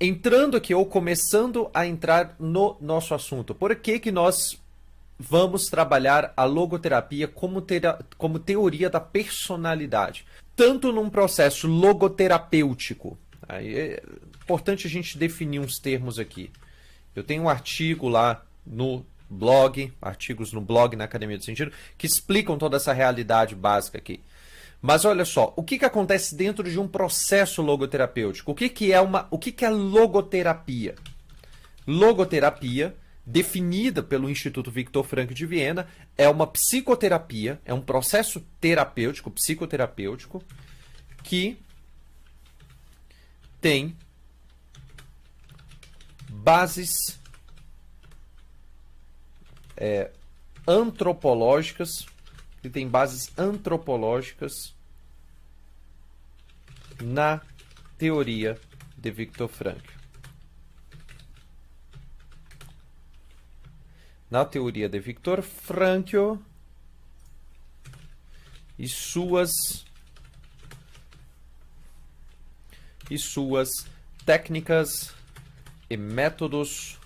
entrando aqui, ou começando a entrar no nosso assunto, por que nós vamos trabalhar a logoterapia como teoria da personalidade? Tanto num processo logoterapêutico, aí é importante a gente definir uns termos aqui. Eu tenho um artigo lá no blog, artigos no blog na Academia do Sentido, que explicam toda essa realidade básica aqui. Mas olha só, o que acontece dentro de um processo logoterapêutico? O que é logoterapia? Logoterapia, definida pelo Instituto Viktor Frankl de Viena, é uma psicoterapia, é um processo terapêutico, psicoterapêutico, que tem bases antropológicas, na teoria de Viktor Frankl. Na teoria de Viktor Frankl e suas técnicas e métodos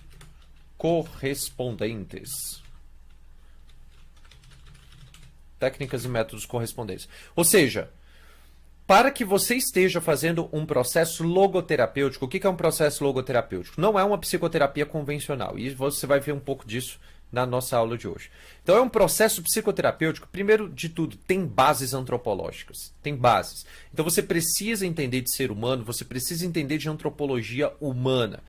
correspondentes. Técnicas e métodos correspondentes. Ou seja, para que você esteja fazendo um processo logoterapêutico, o que é um processo logoterapêutico? Não é uma psicoterapia convencional, e você vai ver um pouco disso na nossa aula de hoje. Então é um processo psicoterapêutico, primeiro de tudo, tem bases antropológicas, tem bases. Então você precisa entender de ser humano, você precisa entender de antropologia humana,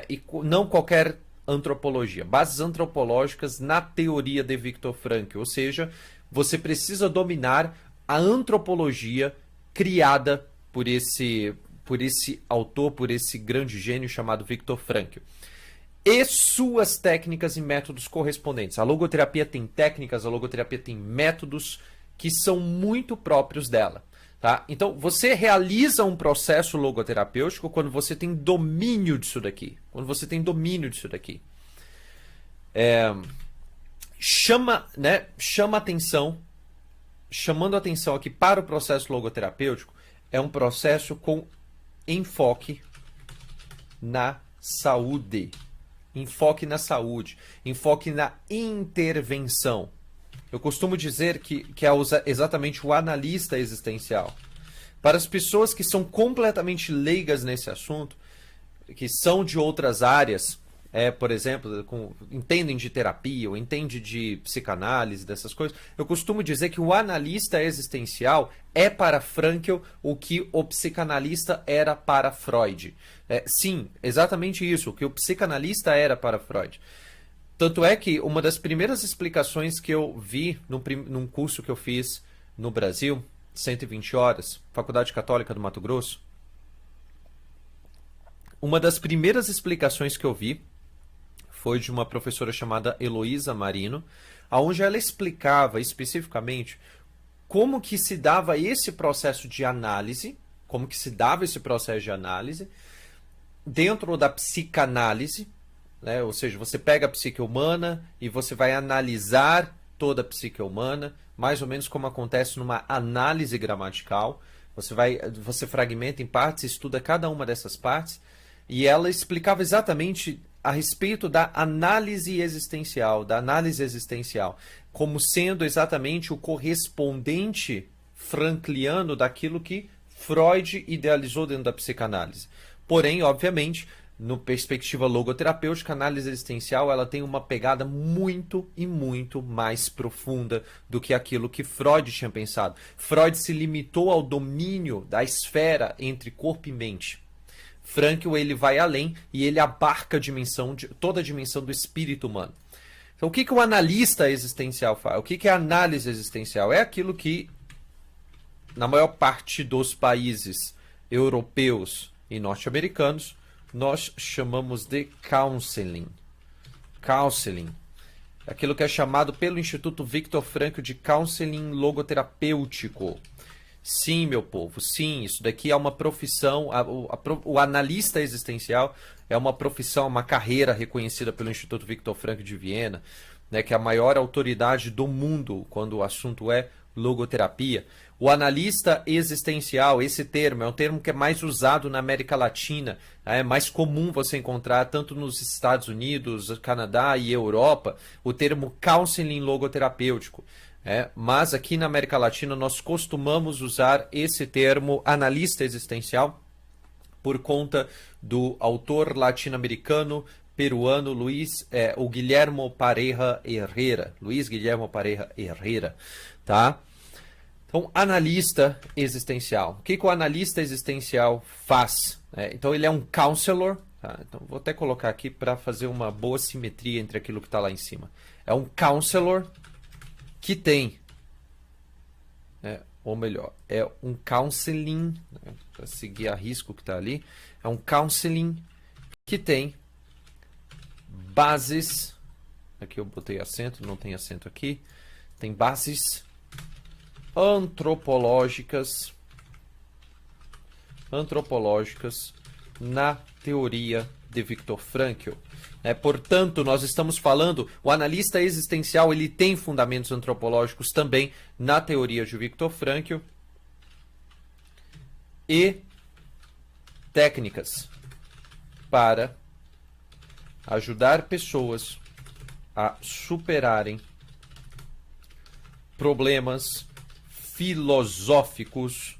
e não qualquer antropologia, bases antropológicas na teoria de Viktor Frankl, ou seja, você precisa dominar a antropologia criada por esse autor, por esse grande gênio chamado Viktor Frankl. E suas técnicas e métodos correspondentes. A logoterapia tem técnicas, a logoterapia tem métodos que são muito próprios dela. Tá? Então, você realiza um processo logoterapêutico quando você tem domínio disso daqui. Chamando atenção aqui para o processo logoterapêutico, é um processo com enfoque na saúde. Enfoque na saúde, enfoque na intervenção. Eu costumo dizer que é exatamente o analista existencial. Para as pessoas que são completamente leigas nesse assunto, que são de outras áreas, por exemplo, entendem de terapia ou entendem de psicanálise, dessas coisas, eu costumo dizer que o analista existencial é para Frankl o que o psicanalista era para Freud. Sim, exatamente isso, o que o psicanalista era para Freud. Tanto é que uma das primeiras explicações que eu vi num curso que eu fiz no Brasil, 120 horas, Faculdade Católica do Mato Grosso, uma das primeiras explicações que eu vi foi de uma professora chamada Heloísa Marino, onde ela explicava especificamente como que se dava esse processo de análise, dentro da psicanálise, né? Ou seja, você pega a psique humana e você vai analisar toda a psique humana, mais ou menos como acontece numa análise gramatical. Você fragmenta em partes, estuda cada uma dessas partes, e ela explicava exatamente a respeito da análise existencial, como sendo exatamente o correspondente frankliano daquilo que Freud idealizou dentro da psicanálise. Porém, obviamente, no perspectiva logoterapêutica, a análise existencial ela tem uma pegada muito e muito mais profunda do que aquilo que Freud tinha pensado. Freud se limitou ao domínio da esfera entre corpo e mente. Frankl ele vai além e ele abarca toda a dimensão do espírito humano. Então, o que o analista existencial faz? O que é a análise existencial? É aquilo que, na maior parte dos países europeus e norte-americanos, nós chamamos de counseling. Counseling. Aquilo que é chamado pelo Instituto Viktor Frankl de counseling logoterapêutico. Sim, meu povo, sim, isso daqui é uma profissão, o analista existencial é uma profissão, uma carreira reconhecida pelo Instituto Viktor Frankl de Viena, né, que é a maior autoridade do mundo quando o assunto é logoterapia. O analista existencial, esse termo, é um termo que é mais usado na América Latina, é mais comum você encontrar tanto nos Estados Unidos, Canadá e Europa, o termo counseling logoterapêutico. Mas aqui na América Latina nós costumamos usar esse termo analista existencial por conta do autor latino-americano peruano o Guillermo Pareja Herrera. Luiz Guillermo Pareja Herrera, tá? Então, analista existencial. O que o analista existencial faz? Então, ele é um counselor. Tá? Então, vou até colocar aqui para fazer uma boa simetria entre aquilo que está lá em cima. É um counselor que tem, ou melhor, é um counseling, para seguir a risco que está ali, é um counseling que tem bases, aqui eu botei acento, não tem acento aqui, tem bases antropológicas na teoria de Viktor Frankl. Portanto, nós estamos falando, o analista existencial ele tem fundamentos antropológicos também na teoria de Viktor Frankl e técnicas para ajudar pessoas a superarem problemas filosóficos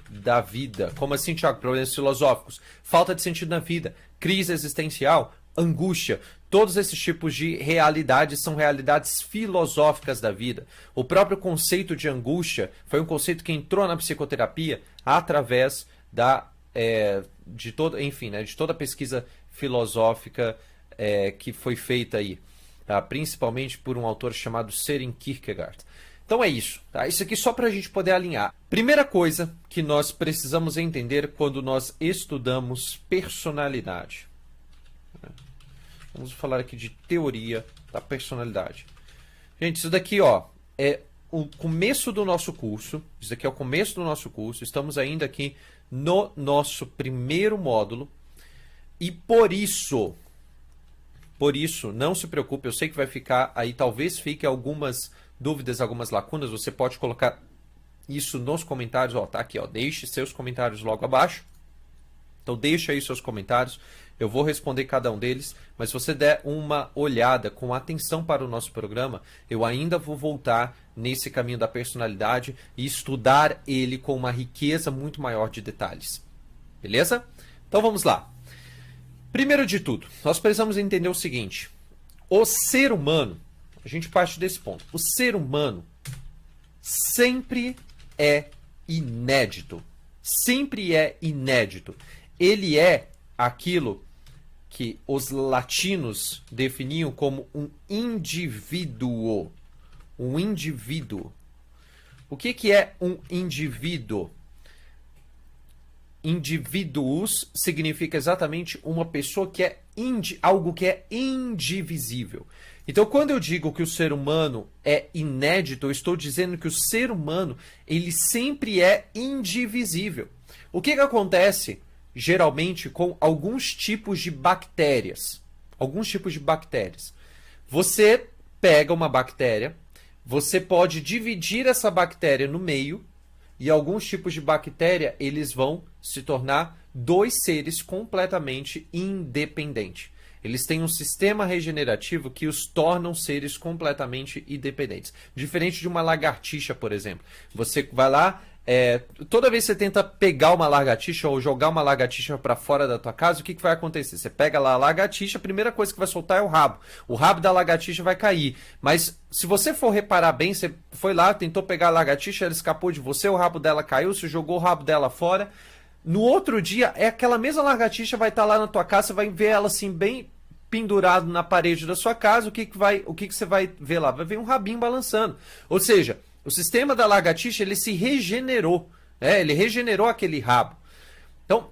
da vida. Como assim, Thiago? Problemas filosóficos? Falta de sentido na vida, crise existencial, angústia. Todos esses tipos de realidades são realidades filosóficas da vida. O próprio conceito de angústia foi um conceito que entrou na psicoterapia através de toda a pesquisa filosófica que foi feita aí, tá? Principalmente por um autor chamado Søren Kierkegaard. Então é isso, tá? Isso aqui só para a gente poder alinhar. Primeira coisa que nós precisamos entender quando nós estudamos personalidade. Vamos falar aqui de teoria da personalidade. Gente, isso daqui é o começo do nosso curso. Isso daqui é o começo do nosso curso. Estamos ainda aqui no nosso primeiro módulo. E por isso, não se preocupe, eu sei que vai ficar aí, talvez fique algumas dúvidas, algumas lacunas, você pode colocar isso nos comentários, tá aqui, deixe seus comentários logo abaixo. Então deixa aí seus comentários, eu vou responder cada um deles, mas se você der uma olhada com atenção para o nosso programa, eu ainda vou voltar nesse caminho da personalidade e estudar ele com uma riqueza muito maior de detalhes. Beleza? Então vamos lá. Primeiro de tudo, nós precisamos entender o seguinte: o ser humano, a gente parte desse ponto, o ser humano sempre é inédito. Sempre é inédito. Ele é aquilo que os latinos definiam como um indivíduo. Um indivíduo. O que é um indivíduo? Indivíduos significa exatamente uma pessoa que é algo que é indivisível. Então, quando eu digo que o ser humano é inédito, eu estou dizendo que o ser humano ele sempre é indivisível. O que acontece geralmente com alguns tipos de bactérias? Alguns tipos de bactérias. Você pega uma bactéria, você pode dividir essa bactéria no meio, e alguns tipos de bactéria eles vão se tornar dois seres completamente independentes. Eles têm um sistema regenerativo que os tornam seres completamente independentes. Diferente de uma lagartixa, por exemplo. Você vai lá, toda vez que você tenta pegar uma lagartixa ou jogar uma lagartixa para fora da tua casa, o que vai acontecer? Você pega lá a lagartixa, a primeira coisa que vai soltar é o rabo. O rabo da lagartixa vai cair. Mas se você for reparar bem, você foi lá, tentou pegar a lagartixa, ela escapou de você, o rabo dela caiu, você jogou o rabo dela fora. No outro dia, aquela mesma lagartixa vai estar lá na tua casa, você vai ver ela assim bem pendurado na parede da sua casa. O que você vai ver lá? Vai ver um rabinho balançando. Ou seja, o sistema da lagartixa ele se regenerou, ele regenerou aquele rabo. Então,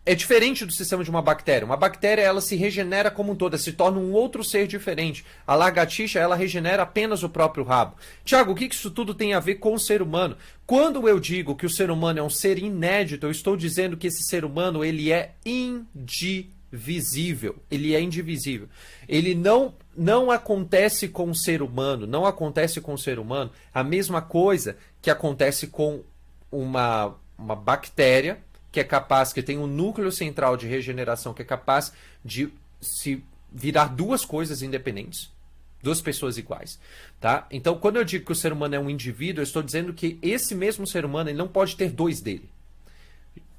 é diferente do sistema de uma bactéria. Uma bactéria ela se regenera como um todo, se torna um outro ser diferente. A lagartixa ela regenera apenas o próprio rabo. Tiago, o que isso tudo tem a ver com o ser humano? Quando eu digo que o ser humano é um ser inédito, eu estou dizendo que esse ser humano ele é indivisível. Ele é indivisível. Ele não acontece com o ser humano, não acontece com o ser humano a mesma coisa que acontece com uma bactéria que é capaz, que tem um núcleo central de regeneração, que é capaz de se virar duas coisas independentes, duas pessoas iguais, tá? Então, quando eu digo que o ser humano é um indivíduo, eu estou dizendo que esse mesmo ser humano ele não pode ter dois dele.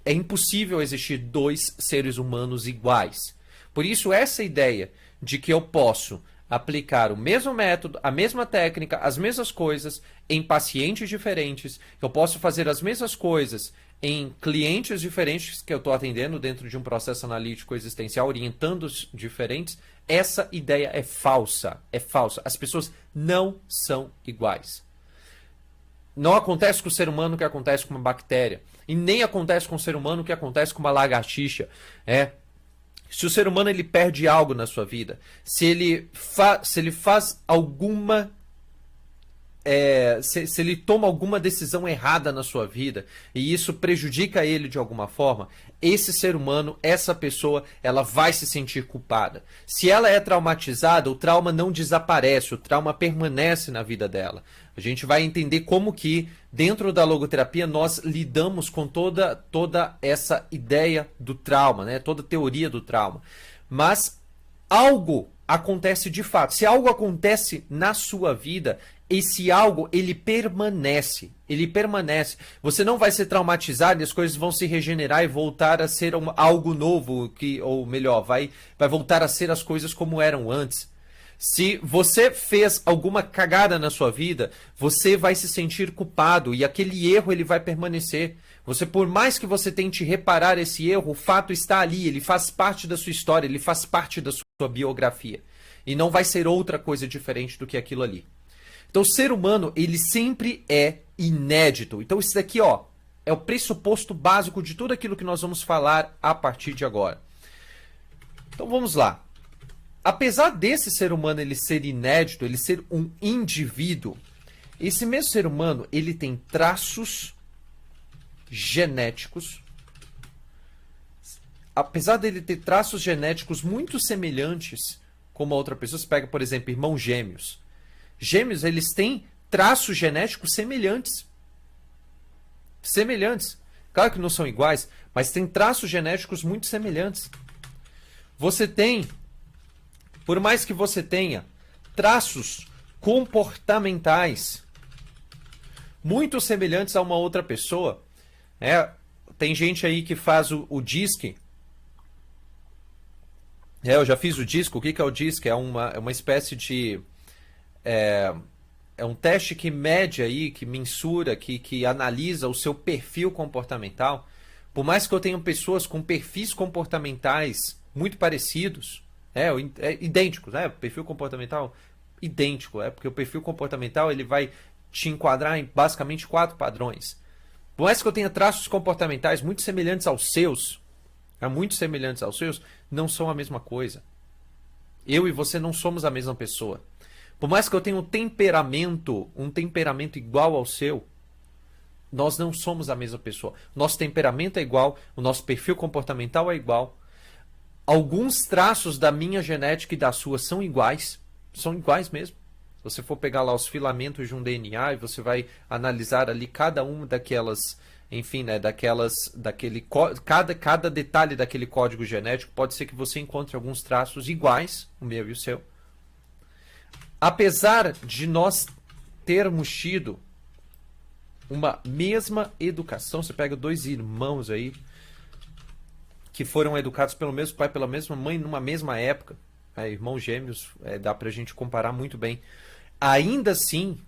É impossível existir dois seres humanos iguais. Por isso, essa ideia de que eu posso aplicar o mesmo método, a mesma técnica, as mesmas coisas em pacientes diferentes, eu posso fazer as mesmas coisas em clientes diferentes que eu estou atendendo dentro de um processo analítico existencial, orientando os diferentes, essa ideia é falsa. É falsa. As pessoas não são iguais. Não acontece com o ser humano o que acontece com uma bactéria. E nem acontece com o ser humano o que acontece com uma lagartixa. Se o ser humano ele perde algo na sua vida, se ele faz alguma... se ele toma alguma decisão errada na sua vida e isso prejudica ele de alguma forma, esse ser humano, essa pessoa, ela vai se sentir culpada. Se ela é traumatizada, o trauma não desaparece, o trauma permanece na vida dela. A gente vai entender como que, dentro da logoterapia, nós lidamos com toda essa ideia do trauma, né? Toda a teoria do trauma. Mas algo acontece de fato. Se algo acontece na sua vida, esse algo, ele permanece. Ele permanece. Você não vai ser traumatizado e as coisas vão se regenerar e voltar a ser algo novo, ou melhor, vai voltar a ser as coisas como eram antes. Se você fez alguma cagada na sua vida, você vai se sentir culpado e aquele erro ele vai permanecer. Você, por mais que você tente reparar esse erro, o fato está ali, ele faz parte da sua história, ele faz parte da sua biografia. E não vai ser outra coisa diferente do que aquilo ali. Então, o ser humano, ele sempre é inédito. Então, isso daqui, ó, é o pressuposto básico de tudo aquilo que nós vamos falar a partir de agora. Então, vamos lá. Apesar desse ser humano ele ser inédito, ele ser um indivíduo, esse mesmo ser humano, ele tem traços genéticos. Apesar dele ter traços genéticos muito semelhantes como a outra pessoa, você pega, por exemplo, irmãos gêmeos. Gêmeos, eles têm traços genéticos semelhantes. Semelhantes. Claro que não são iguais, mas têm traços genéticos muito semelhantes. Você tem, por mais que você tenha traços comportamentais muito semelhantes a uma outra pessoa, tem gente aí que faz o DISC. Eu já fiz o DISC. O que é o DISC? É uma espécie de... É um teste que mede aí, que mensura, que analisa o seu perfil comportamental. Por mais que eu tenha pessoas com perfis comportamentais muito parecidos, idênticos, perfil comportamental idêntico, porque o perfil comportamental ele vai te enquadrar em basicamente 4 padrões. Por mais que eu tenha traços comportamentais muito semelhantes aos seus, não são a mesma coisa. Eu e você não somos a mesma pessoa. Por mais que eu tenha um temperamento igual ao seu, nós não somos a mesma pessoa. Nosso temperamento é igual, o nosso perfil comportamental é igual. Alguns traços da minha genética e da sua são iguais mesmo. Se você for pegar lá os filamentos de um DNA e você vai analisar ali cada uma daquelas, enfim, cada detalhe daquele código genético, pode ser que você encontre alguns traços iguais, o meu e o seu. Apesar de nós termos tido uma mesma educação, você pega 2 irmãos aí que foram educados pelo mesmo pai, pela mesma mãe, numa mesma época, irmãos gêmeos, dá pra gente comparar muito bem. Ainda assim,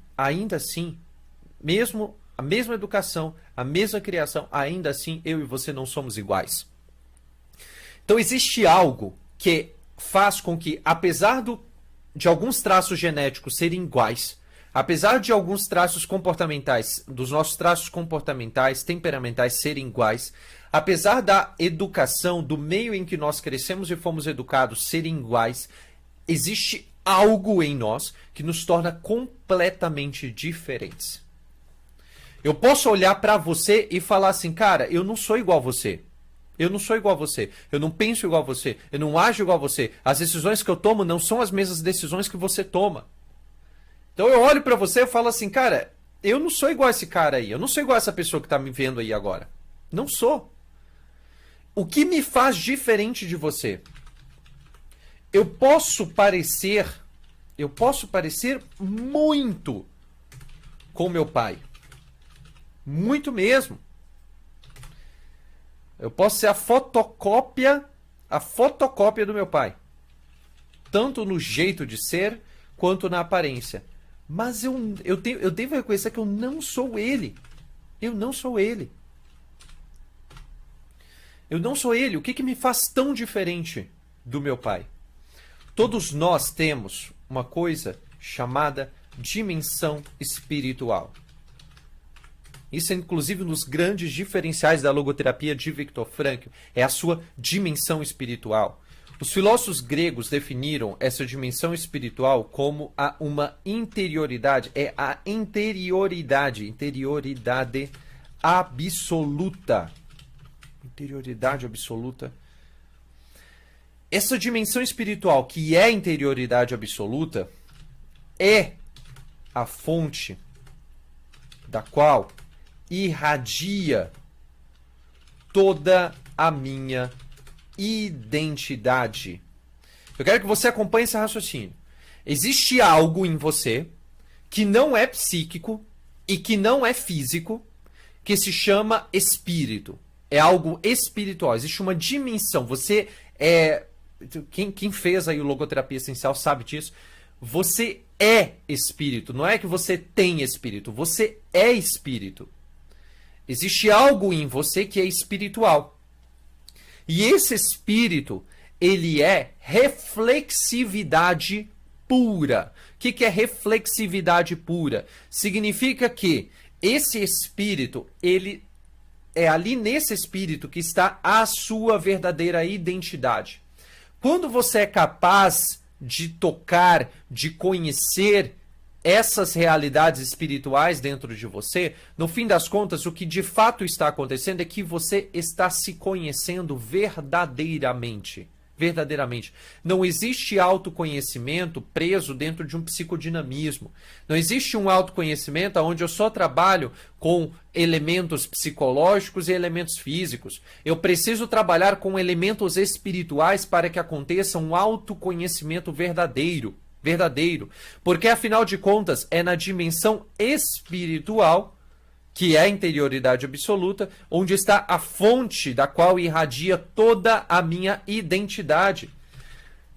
mesmo a mesma educação, a mesma criação, ainda assim eu e você não somos iguais. Então existe algo que faz com que, apesar de alguns traços genéticos serem iguais, apesar de alguns traços comportamentais, dos nossos traços comportamentais, temperamentais serem iguais, apesar da educação, do meio em que nós crescemos e fomos educados serem iguais, existe algo em nós que nos torna completamente diferentes. Eu posso olhar para você e falar assim, cara, eu não sou igual a você. Eu não sou igual a você, eu não penso igual a você, eu não ajo igual a você. As decisões que eu tomo não são as mesmas decisões que você toma. Então eu olho para você e falo assim, cara, eu não sou igual a esse cara aí, eu não sou igual a essa pessoa que está me vendo aí agora. Não sou. O que me faz diferente de você? Eu posso parecer muito com meu pai. Muito mesmo. Eu posso ser a fotocópia do meu pai. Tanto no jeito de ser, quanto na aparência. Mas eu devo reconhecer que eu não sou ele. Eu não sou ele. Eu não sou ele. O que me faz tão diferente do meu pai? Todos nós temos uma coisa chamada dimensão espiritual. Isso é inclusive nos grandes diferenciais da logoterapia de Viktor Frankl, é a sua dimensão espiritual. Os filósofos gregos definiram essa dimensão espiritual como uma interioridade, é a interioridade absoluta. Interioridade absoluta. Essa dimensão espiritual, que é a interioridade absoluta, é a fonte da qual irradia toda a minha identidade. Eu quero que você acompanhe esse raciocínio. Existe algo em você que não é psíquico e que não é físico, que se chama espírito. É algo espiritual. Existe uma dimensão. Você é... Quem fez aí o Logoterapia Essencial sabe disso. Você é espírito. Não é que você tem espírito. Você é espírito. Existe algo em você que é espiritual. E esse espírito, ele é reflexividade pura. O que é reflexividade pura? Significa que esse espírito, ele é ali nesse espírito que está a sua verdadeira identidade. Quando você é capaz de tocar, de conhecer essas realidades espirituais dentro de você, no fim das contas, o que de fato está acontecendo é que você está se conhecendo verdadeiramente. Verdadeiramente. Não existe autoconhecimento preso dentro de um psicodinamismo. Não existe um autoconhecimento onde eu só trabalho com elementos psicológicos e elementos físicos. Eu preciso trabalhar com elementos espirituais para que aconteça um autoconhecimento verdadeiro. Verdadeiro. Porque, afinal de contas, é na dimensão espiritual, que é a interioridade absoluta, onde está a fonte da qual irradia toda a minha identidade.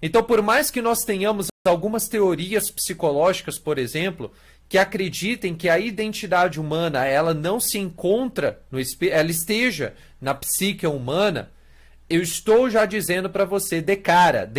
Então, por mais que nós tenhamos algumas teorias psicológicas, por exemplo, que acreditem que a identidade humana ela não se encontra no espírito, ela esteja na psique humana, eu estou já dizendo para você de cara,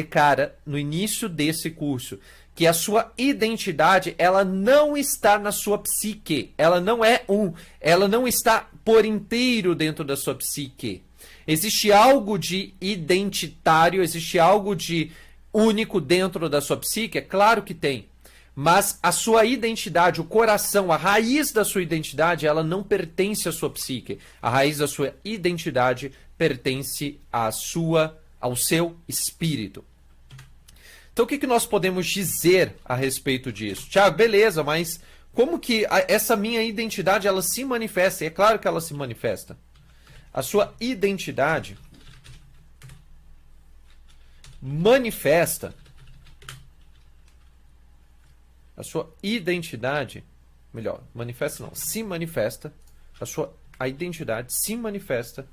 no início desse curso, que a sua identidade, ela não está na sua psique. Ela não está por inteiro dentro da sua psique. Existe algo de identitário, existe algo de único dentro da sua psique? É claro que tem. Mas a sua identidade, o coração, a raiz da sua identidade, ela não pertence à sua psique. A raiz da sua identidade pertence ao seu espírito. Então, o que nós podemos dizer a respeito disso? Tiago, beleza, mas como que essa minha identidade ela se manifesta? E é claro que ela se manifesta. A sua identidade manifesta. A sua identidade, melhor, manifesta não, se manifesta. A identidade se manifesta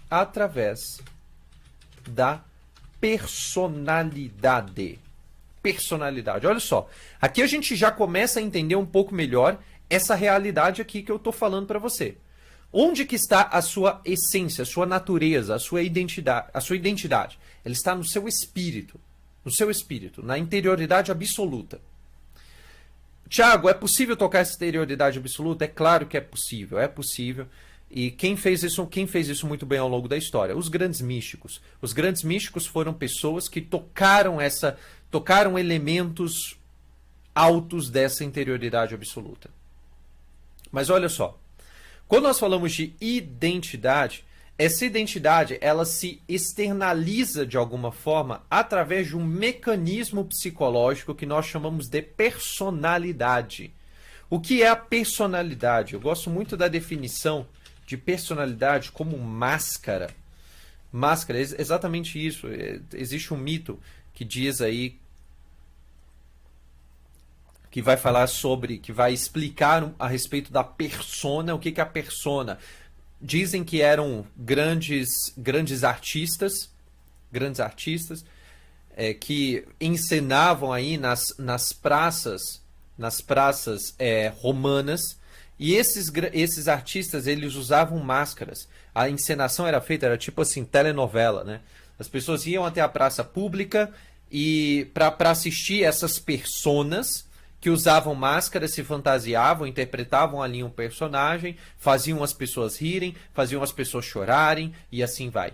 através da personalidade. Personalidade. Olha só. Aqui a gente já começa a entender um pouco melhor essa realidade aqui que eu estou falando para você. Onde que está a sua essência, a sua natureza, a sua identidade? Ela está no seu espírito. No seu espírito, na interioridade absoluta. Tiago, é possível tocar essa interioridade absoluta? É claro que é possível, é possível. E quem fez isso muito bem ao longo da história? Os grandes místicos. Os grandes místicos foram pessoas que tocaram elementos altos dessa interioridade absoluta. Mas olha só, quando nós falamos de identidade, essa identidade ela se externaliza de alguma forma através de um mecanismo psicológico que nós chamamos de personalidade. O que é a personalidade? Eu gosto muito da definição de personalidade como máscara. Máscara, é exatamente isso. Existe um mito que diz aí, que vai falar sobre, que vai explicar a respeito da persona. O que é a persona? Dizem que eram grandes artistas que encenavam aí nas praças romanas, e esses artistas, eles usavam máscaras. A encenação era feita, era tipo assim, telenovela, né? As pessoas iam até a praça pública e para assistir essas personas que usavam máscaras, se fantasiavam, interpretavam ali um personagem, faziam as pessoas rirem, faziam as pessoas chorarem, e assim vai.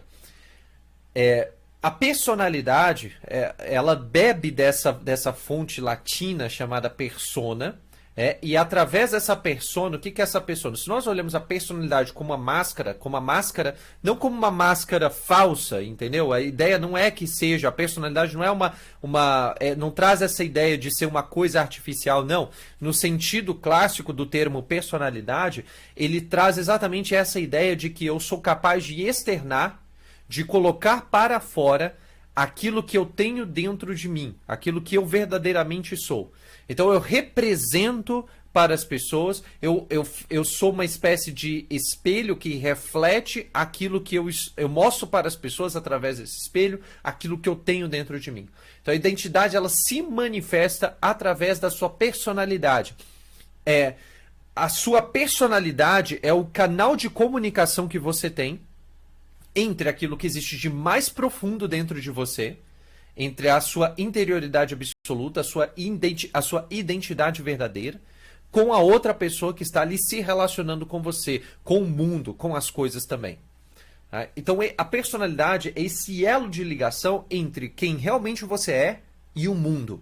A personalidade, ela bebe dessa fonte latina chamada persona, e através dessa persona, o que é essa persona? Se nós olhamos a personalidade como uma máscara, não como uma máscara falsa, entendeu? A ideia não é que seja, a personalidade não é não traz essa ideia de ser uma coisa artificial, não. No sentido clássico do termo personalidade, ele traz exatamente essa ideia de que eu sou capaz de externar, de colocar para fora aquilo que eu tenho dentro de mim, aquilo que eu verdadeiramente sou. Então eu represento para as pessoas, eu sou uma espécie de espelho que reflete aquilo que eu mostro para as pessoas através desse espelho, aquilo que eu tenho dentro de mim. Então a identidade, ela se manifesta através da sua personalidade. A sua personalidade é o canal de comunicação que você tem entre aquilo que existe de mais profundo dentro de você, entre a sua interioridade absoluta, a sua identidade verdadeira, com a outra pessoa que está ali se relacionando com você, com o mundo, com as coisas também. Então a personalidade é esse elo de ligação entre quem realmente você é e o mundo.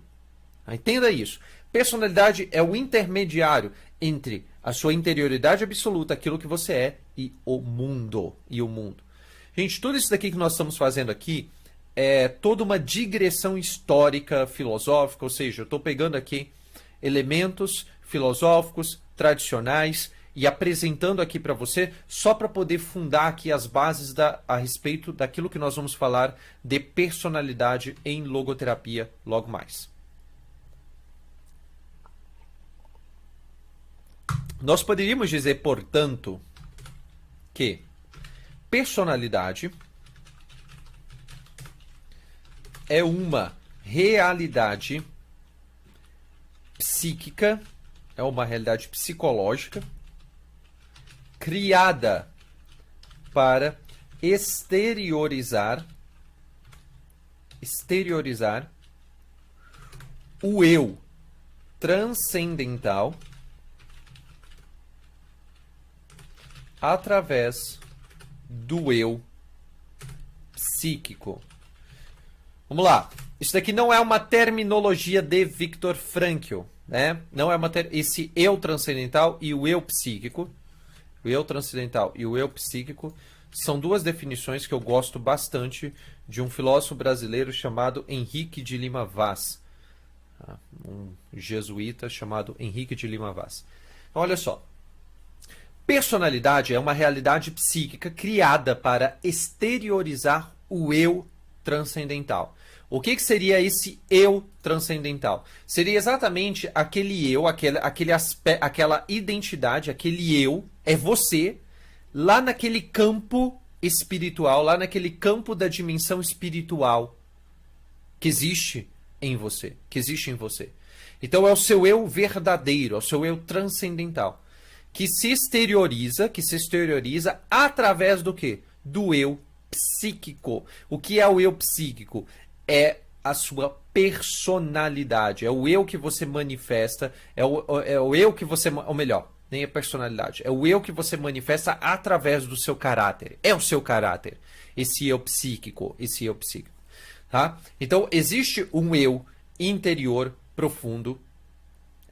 Entenda isso. Personalidade é o intermediário entre a sua interioridade absoluta, aquilo que você é, e o mundo. Gente, tudo isso daqui que nós estamos fazendo aqui é toda uma digressão histórica, filosófica, ou seja, eu estou pegando aqui elementos filosóficos, tradicionais, e apresentando aqui para você, só para poder fundar aqui as bases a respeito daquilo que nós vamos falar de personalidade em logoterapia logo mais. Nós poderíamos dizer, portanto, que personalidade é uma realidade psíquica, é uma realidade psicológica criada para exteriorizar o eu transcendental através do eu psíquico. Vamos lá. Isso daqui não é uma terminologia de Viktor Frankl, né? Não é esse eu transcendental e o eu psíquico. O eu transcendental e o eu psíquico são duas definições que eu gosto bastante de um filósofo brasileiro chamado Henrique de Lima Vaz. Um jesuíta chamado Henrique de Lima Vaz. Então, olha só. Personalidade é uma realidade psíquica criada para exteriorizar o eu transcendental. O que seria esse eu transcendental? Seria exatamente aquele eu, aquela identidade, aquele eu, é você, lá naquele campo espiritual, lá naquele campo da dimensão espiritual que existe em você. Então é o seu eu verdadeiro, é o seu eu transcendental, que se exterioriza através do quê? Do eu psíquico. O que é o eu psíquico? É a sua personalidade, é o eu que você manifesta, é o eu que você, ou melhor, nem a personalidade, é o eu que você manifesta através do seu caráter, é o seu caráter, esse eu psíquico, tá? Então, existe um eu interior profundo,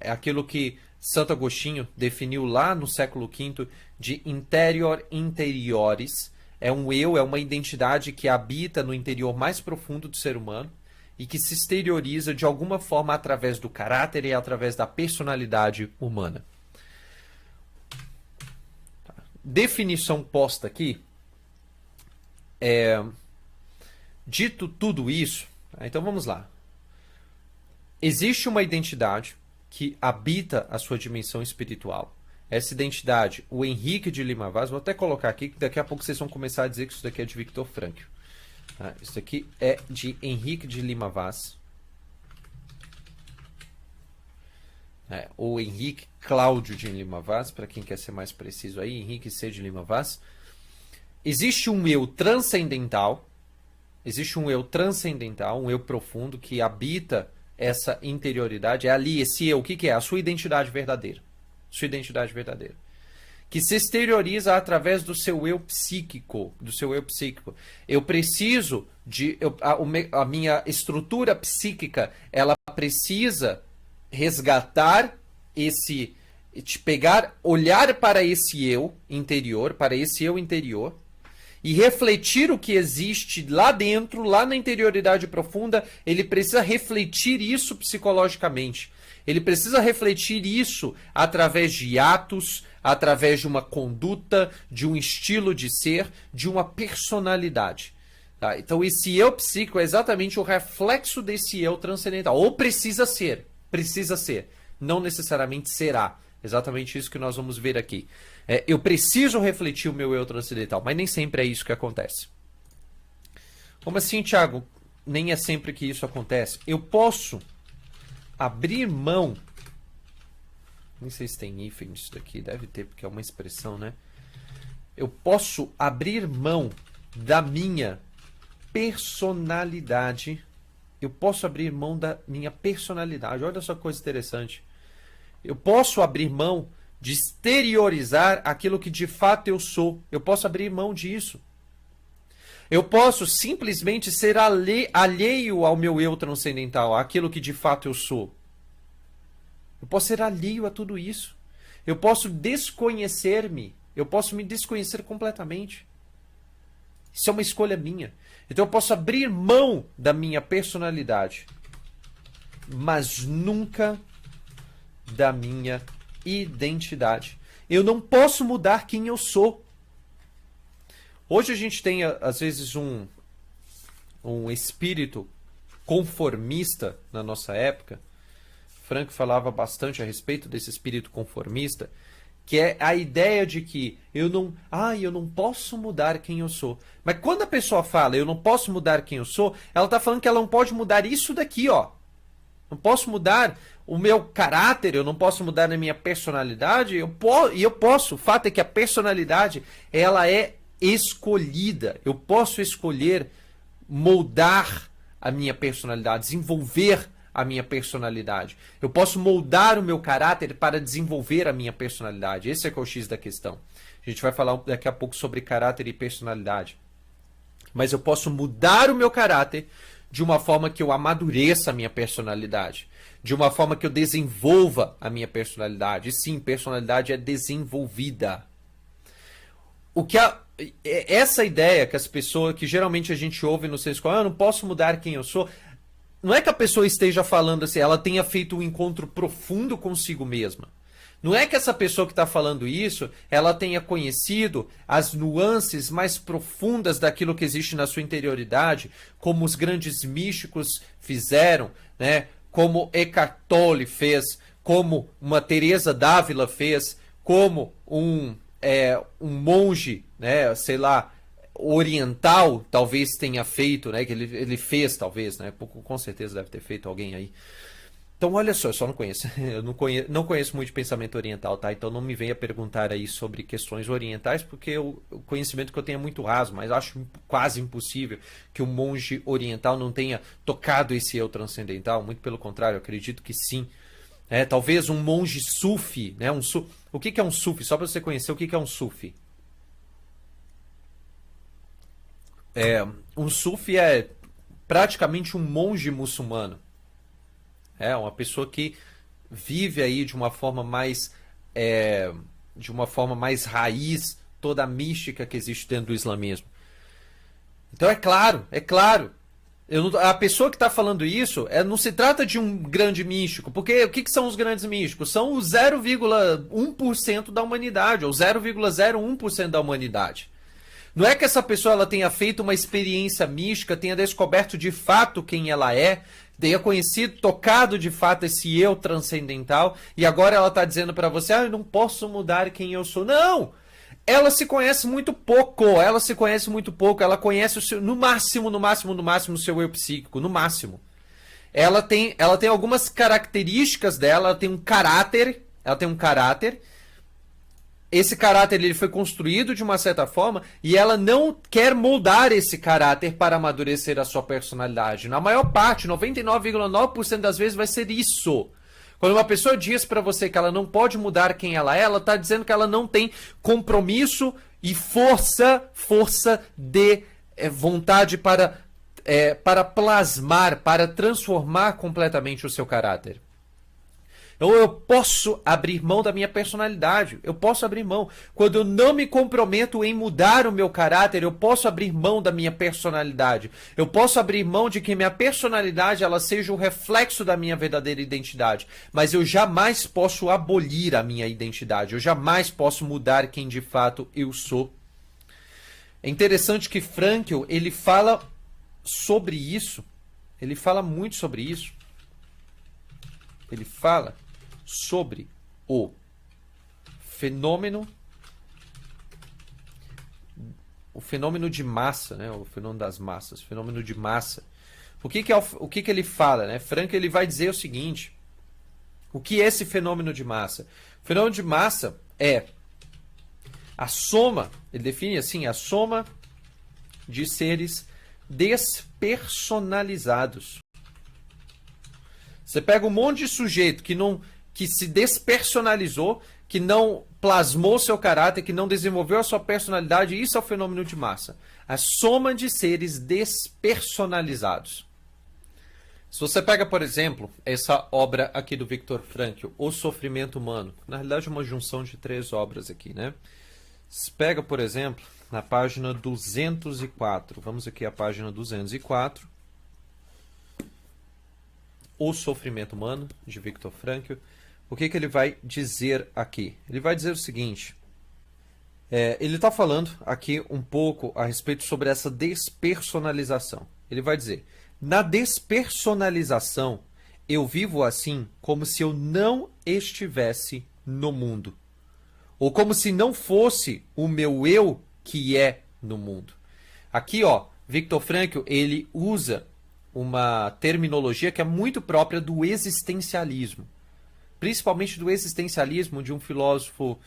é aquilo que Santo Agostinho definiu lá no século V de interior interiores. É um eu, é uma identidade que habita no interior mais profundo do ser humano e que se exterioriza de alguma forma através do caráter e através da personalidade humana. definição posta aqui, dito tudo isso, então vamos lá. Existe uma identidade que habita a sua dimensão espiritual. Essa identidade, o Henrique de Lima Vaz, vou até colocar aqui, que daqui a pouco vocês vão começar a dizer que isso daqui é de Victor Frankl. Tá? Isso aqui é de Henrique de Lima Vaz. Ou Henrique Cláudio de Lima Vaz, para quem quer ser mais preciso aí, Henrique C. de Lima Vaz. Existe um eu transcendental, um eu profundo que habita essa interioridade. É ali, esse eu, o que é? A sua identidade verdadeira. Sua identidade verdadeira. Que se exterioriza através do seu eu psíquico. Eu preciso de... a minha estrutura psíquica, ela precisa resgatar olhar para esse eu interior, e refletir o que existe lá dentro, lá na interioridade profunda. Ele precisa refletir isso psicologicamente. Ele precisa refletir isso através de atos, através de uma conduta, de um estilo de ser, de uma personalidade. Tá? Então esse eu psíquico é exatamente o reflexo desse eu transcendental. Ou precisa ser, não necessariamente será. Exatamente isso que nós vamos ver aqui. Eu preciso refletir o meu eu transcendental, mas nem sempre é isso que acontece. Como assim, Thiago? Nem é sempre que isso acontece. Eu posso abrir mão... Nem sei se tem hífen nisso daqui, deve ter, porque é uma expressão, né? Eu posso abrir mão da minha personalidade. Olha só que coisa interessante. Eu posso abrir mão de exteriorizar aquilo que de fato eu sou. Eu posso abrir mão disso. Eu posso simplesmente ser alheio ao meu eu transcendental, àquilo que de fato eu sou. Eu posso ser alheio a tudo isso. Eu posso desconhecer-me. Eu posso me desconhecer completamente. Isso é uma escolha minha. Então eu posso abrir mão da minha personalidade, mas nunca da minha identidade. Eu não posso mudar quem eu sou. Hoje a gente tem, às vezes, um espírito conformista na nossa época. Frank falava bastante a respeito desse espírito conformista, que é a ideia de que eu não posso mudar quem eu sou. Mas quando a pessoa fala eu não posso mudar quem eu sou, ela está falando que ela não pode mudar isso daqui, ó. Não posso mudar o meu caráter, eu não posso mudar a minha personalidade, eu posso. O fato é que a personalidade, ela é escolhida. Eu posso escolher moldar a minha personalidade, desenvolver a minha personalidade. Eu posso moldar o meu caráter para desenvolver a minha personalidade. Esse é que é o X da questão. A gente vai falar daqui a pouco sobre caráter e personalidade. Mas eu posso mudar o meu caráter de uma forma que eu amadureça a minha personalidade, de uma forma que eu desenvolva a minha personalidade. E sim, personalidade é desenvolvida. Essa ideia que as pessoas, que geralmente a gente ouve no senso comum, eu não posso mudar quem eu sou, não é que a pessoa esteja falando assim, ela tenha feito um encontro profundo consigo mesma. Não é que essa pessoa que está falando isso, ela tenha conhecido as nuances mais profundas daquilo que existe na sua interioridade, como os grandes místicos fizeram, né? Como Eckhart Tolle fez, como uma Teresa d'Ávila fez, como um monge, né? Sei lá, oriental talvez tenha feito, né? Que ele fez, talvez, né? Com certeza deve ter feito alguém aí. Então, olha só, eu só não conheço. Eu não conheço muito de pensamento oriental, tá? Então não me venha perguntar aí sobre questões orientais, porque o conhecimento que eu tenho é muito raso, mas acho quase impossível que um monge oriental não tenha tocado esse eu transcendental. Muito pelo contrário, eu acredito que sim. Talvez um monge sufi, né? O que é um sufi? Só para você conhecer, o que é um sufi? Um sufi é praticamente um monge muçulmano. É uma pessoa que vive aí de uma forma mais raiz toda a mística que existe dentro do islamismo. Então é claro A pessoa que está falando isso não se trata de um grande místico, porque o que são os grandes místicos? São o 0,1% da humanidade, ou 0,01% da humanidade. Não é que essa pessoa ela tenha feito uma experiência mística, tenha descoberto de fato quem ela é, tenha conhecido, tocado de fato esse eu transcendental, e agora ela está dizendo para você, eu não posso mudar quem eu sou. Não! Ela se conhece muito pouco, ela conhece o seu, no máximo, o seu eu psíquico, no máximo. Ela tem algumas características dela, ela tem um caráter, esse caráter ele foi construído de uma certa forma e ela não quer moldar esse caráter para amadurecer a sua personalidade. Na maior parte, 99,9% das vezes vai ser isso. Quando uma pessoa diz para você que ela não pode mudar quem ela está dizendo que ela não tem compromisso e força de vontade para plasmar, para transformar completamente o seu caráter. Eu posso abrir mão da minha personalidade, eu posso abrir mão. Quando eu não me comprometo em mudar o meu caráter, eu posso abrir mão da minha personalidade. Eu posso abrir mão de que minha personalidade ela seja o reflexo da minha verdadeira identidade. Mas eu jamais posso abolir a minha identidade, eu jamais posso mudar quem de fato eu sou. É interessante que Frankl, ele fala sobre isso, ele fala muito sobre isso. Ele fala sobre o fenômeno de massa, né? O fenômeno das massas, fenômeno de massa. O que ele fala, né? Frankl ele vai dizer o seguinte: o que é esse fenômeno de massa? O fenômeno de massa é a soma, ele define assim, a soma de seres despersonalizados. Você pega um monte de sujeito que se despersonalizou, que não plasmou seu caráter, que não desenvolveu a sua personalidade, isso é o fenômeno de massa. A soma de seres despersonalizados. Se você pega, por exemplo, essa obra aqui do Viktor Frankl, O Sofrimento Humano, na realidade é uma junção de 3 obras aqui, né? Se pega, por exemplo, na página 204, vamos aqui à página 204, O Sofrimento Humano, de Viktor Frankl. O que ele vai dizer aqui? Ele vai dizer o seguinte, ele está falando aqui um pouco a respeito sobre essa despersonalização. Ele vai dizer, na despersonalização, eu vivo assim como se eu não estivesse no mundo. Ou como se não fosse o meu eu que é no mundo. Aqui, Viktor Frankl, ele usa uma terminologia que é muito própria do existencialismo. Principalmente do existencialismo de um filósofo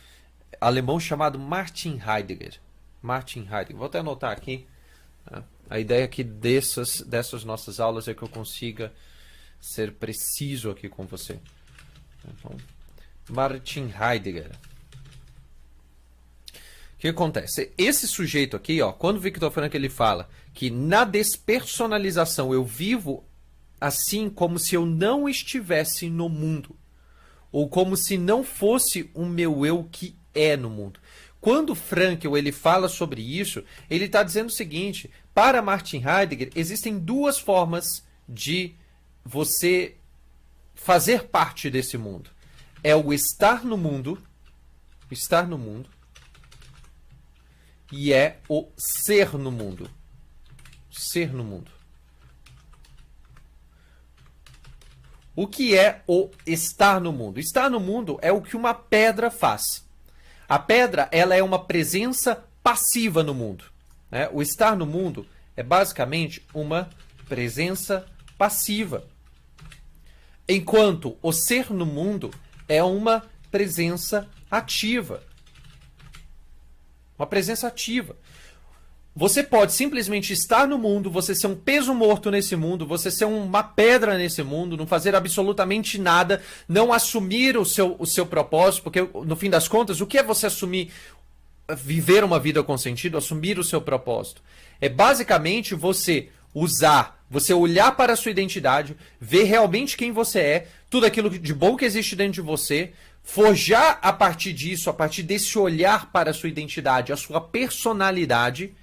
alemão chamado Martin Heidegger. Vou até anotar aqui. A ideia aqui dessas nossas aulas é que eu consiga ser preciso aqui com você. Então, Martin Heidegger. O que acontece? Esse sujeito aqui, quando Viktor Frankl ele fala que na despersonalização eu vivo assim como se eu não estivesse no mundo, ou como se não fosse o meu eu que é no mundo. Quando Frankl ele fala sobre isso, ele está dizendo o seguinte, para Martin Heidegger, existem 2 formas de você fazer parte desse mundo. É o estar no mundo, e é o ser no mundo. Ser no mundo. O que é o estar no mundo? Estar no mundo é o que uma pedra faz. A pedra ela é uma presença passiva no mundo. Né? O estar no mundo é basicamente uma presença passiva. Enquanto o ser no mundo é uma presença ativa. Uma presença ativa. Você pode simplesmente estar no mundo, você ser um peso morto nesse mundo, você ser uma pedra nesse mundo, não fazer absolutamente nada, não assumir o seu propósito, porque no fim das contas, o que é você assumir, viver uma vida com sentido, assumir o seu propósito? É basicamente você olhar para a sua identidade, ver realmente quem você é, tudo aquilo de bom que existe dentro de você, forjar a partir disso, a partir desse olhar para a sua identidade, a sua personalidade,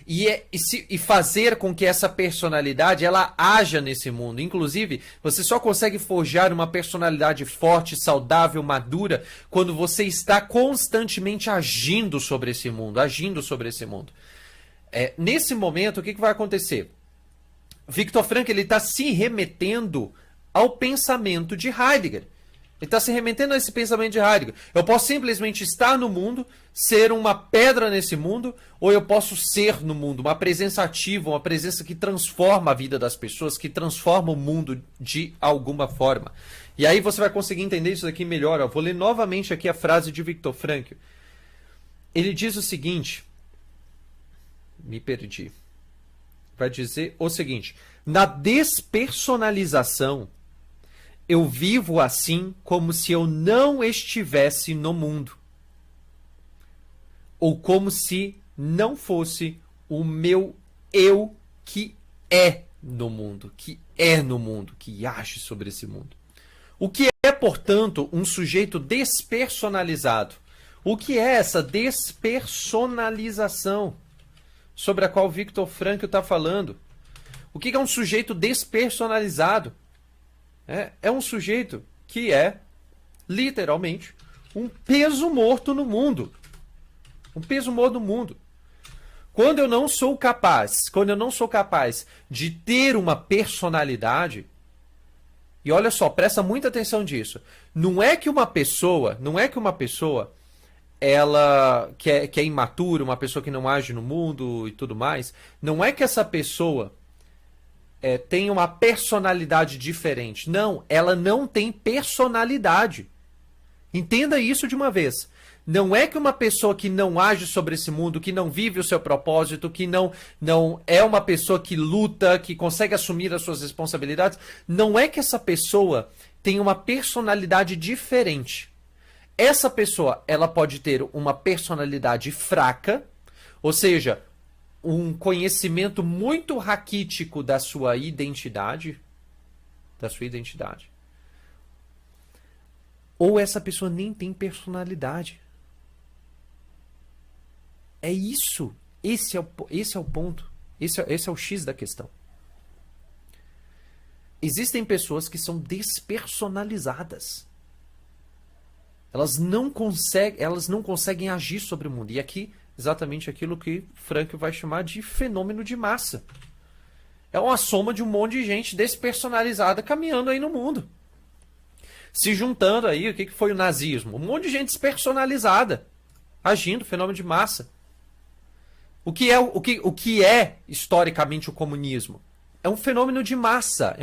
e fazer com que essa personalidade ela haja nesse mundo. Inclusive, você só consegue forjar uma personalidade forte, saudável, madura, quando você está constantemente agindo sobre esse mundo, nesse momento, o que vai acontecer? Viktor Frankl está se remetendo ao pensamento de Heidegger. Ele está se remetendo a esse pensamento de Heidegger. Eu posso simplesmente estar no mundo, ser uma pedra nesse mundo, ou eu posso ser no mundo, uma presença ativa, uma presença que transforma a vida das pessoas, que transforma o mundo de alguma forma. E aí você vai conseguir entender isso aqui melhor. Eu vou ler novamente aqui a frase de Viktor Frankl. Ele diz o seguinte... Me perdi. Vai dizer o seguinte: na despersonalização, eu vivo assim como se eu não estivesse no mundo. Ou como se não fosse o meu eu que é no mundo, que age sobre esse mundo. O que é, portanto, um sujeito despersonalizado? O que é essa despersonalização sobre a qual Viktor Frankl está falando? O que é um sujeito despersonalizado? É um sujeito que é, literalmente, um peso morto no mundo. Um peso morto no mundo. Quando eu não sou capaz de ter uma personalidade, e olha só, presta muita atenção nisso. Não é que uma pessoa ela que é imatura, uma pessoa que não age no mundo e tudo mais, não é que essa pessoa tem uma personalidade diferente. Não, ela não tem personalidade. Entenda isso de uma vez. Não é que uma pessoa que não age sobre esse mundo, que não vive o seu propósito, que não é uma pessoa que luta, que consegue assumir as suas responsabilidades, não é que essa pessoa tem uma personalidade diferente. Essa pessoa, ela pode ter uma personalidade fraca, ou seja, um conhecimento muito raquítico da sua identidade, ou essa pessoa nem tem personalidade. É isso. Esse é o ponto. Esse é o X da questão. Existem pessoas que são despersonalizadas. Elas não conseguem agir sobre o mundo. E aqui, exatamente aquilo que Frankl vai chamar de fenômeno de massa. É uma soma de um monte de gente despersonalizada caminhando aí no mundo. Se juntando aí, o que foi o nazismo? Um monte de gente despersonalizada, agindo, fenômeno de massa. O que é historicamente o comunismo? É um fenômeno de massa.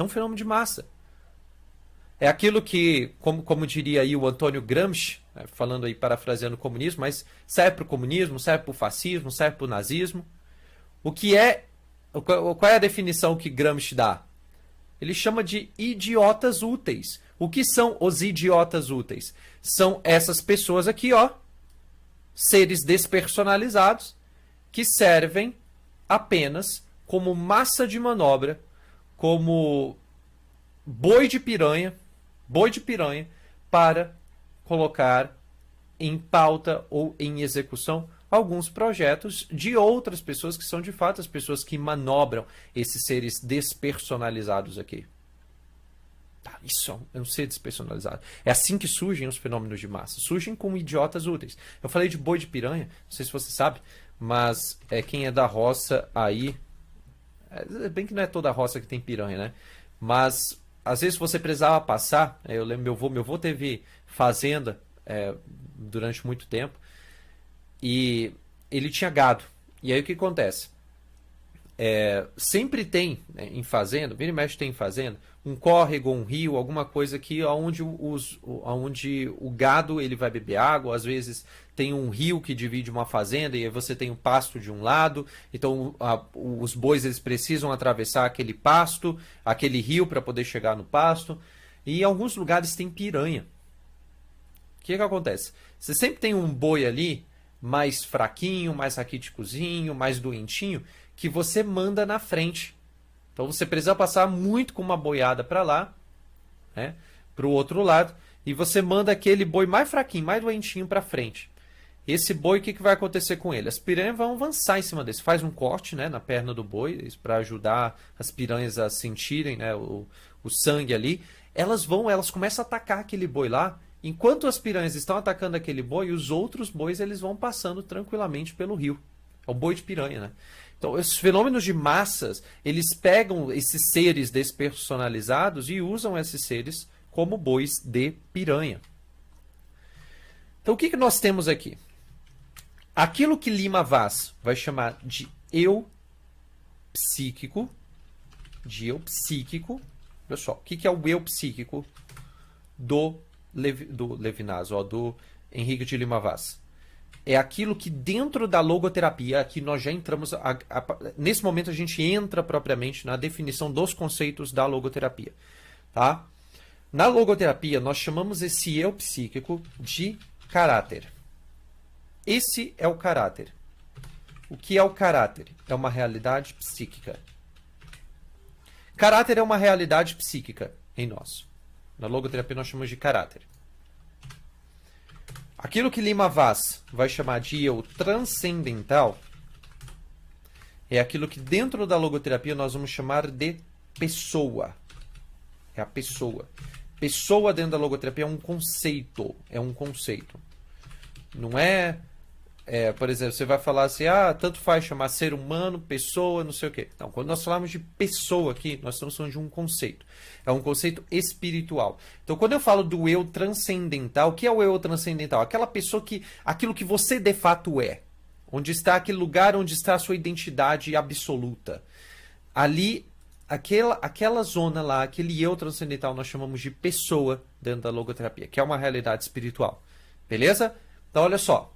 É aquilo que, como diria aí o Antônio Gramsci, falando aí, parafraseando o comunismo, mas serve para o comunismo, serve para o fascismo, serve para o nazismo. Qual é a definição que Gramsci dá? Ele chama de idiotas úteis. O que são os idiotas úteis? São essas pessoas aqui, seres despersonalizados, que servem apenas como massa de manobra, como boi de piranha, para colocar em pauta ou em execução alguns projetos de outras pessoas que são de fato as pessoas que manobram esses seres despersonalizados aqui. Isso é um ser despersonalizado. É assim que surgem os fenômenos de massa. Surgem como idiotas úteis. Eu falei de boi de piranha, não sei se você sabe, mas quem é da roça aí... bem que não é toda a roça que tem piranha, né? Mas às vezes você precisava passar... eu lembro, meu avô teve fazenda durante muito tempo e ele tinha gado. E aí o que acontece? Sempre tem, né, em fazenda, vira e mexe tem em fazenda, um córrego, um rio, alguma coisa aqui onde o gado ele vai beber água. Às vezes tem um rio que divide uma fazenda e aí você tem um pasto de um lado, então os bois eles precisam atravessar aquele pasto, aquele rio para poder chegar no pasto. E em alguns lugares tem piranha. O que acontece? Você sempre tem um boi ali mais fraquinho, mais raquíticozinho, mais doentinho, que você manda na frente. Então você precisa passar muito com uma boiada para lá, né, para o outro lado, e você manda aquele boi mais fraquinho, mais doentinho para frente. Esse boi, o que vai acontecer com ele? As piranhas vão avançar em cima desse. Faz um corte, né, na perna do boi, para ajudar as piranhas a sentirem, né, o sangue ali. Elas começam a atacar aquele boi lá. Enquanto as piranhas estão atacando aquele boi, os outros bois eles vão passando tranquilamente pelo rio. É o boi de piranha, né? Então, esses fenômenos de massas, eles pegam esses seres despersonalizados e usam esses seres como bois de piranha. Então, o que nós temos aqui? Aquilo que Lima Vaz vai chamar de eu psíquico, olha só, o que é o eu psíquico do Levinas, do Henrique de Lima Vaz? É aquilo que dentro da logoterapia, aqui nós já entramos, nesse momento a gente entra propriamente na definição dos conceitos da logoterapia. Tá? Na logoterapia, nós chamamos esse eu psíquico de caráter. Esse é o caráter. O que é o caráter? É uma realidade psíquica. Caráter é uma realidade psíquica em nós. Na logoterapia nós chamamos de caráter. Aquilo que Lima Vaz vai chamar de eu transcendental é aquilo que dentro da logoterapia nós vamos chamar de pessoa. É a pessoa. Pessoa dentro da logoterapia é um conceito. É um conceito. Não é... por exemplo, você vai falar assim, tanto faz chamar ser humano, pessoa, não sei o quê. Não, quando nós falamos de pessoa aqui, nós estamos falando de um conceito. É um conceito espiritual. Então, quando eu falo do eu transcendental, o que é o eu transcendental? Aquela pessoa aquilo que você de fato é. Onde está aquele lugar onde está a sua identidade absoluta. Ali, aquela zona lá, aquele eu transcendental, nós chamamos de pessoa dentro da logoterapia, que é uma realidade espiritual. Beleza? Então, olha só.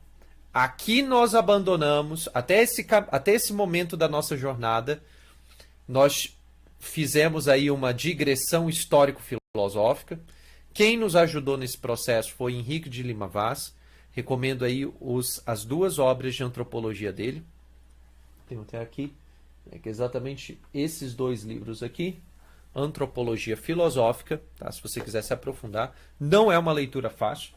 Aqui nós abandonamos, até esse momento da nossa jornada, nós fizemos aí uma digressão histórico-filosófica. Quem nos ajudou nesse processo foi Henrique de Lima Vaz. Recomendo aí as duas obras de antropologia dele. Tenho até aqui, que é exatamente esses dois livros aqui. Antropologia Filosófica, tá? Se você quiser se aprofundar. Não é uma leitura fácil.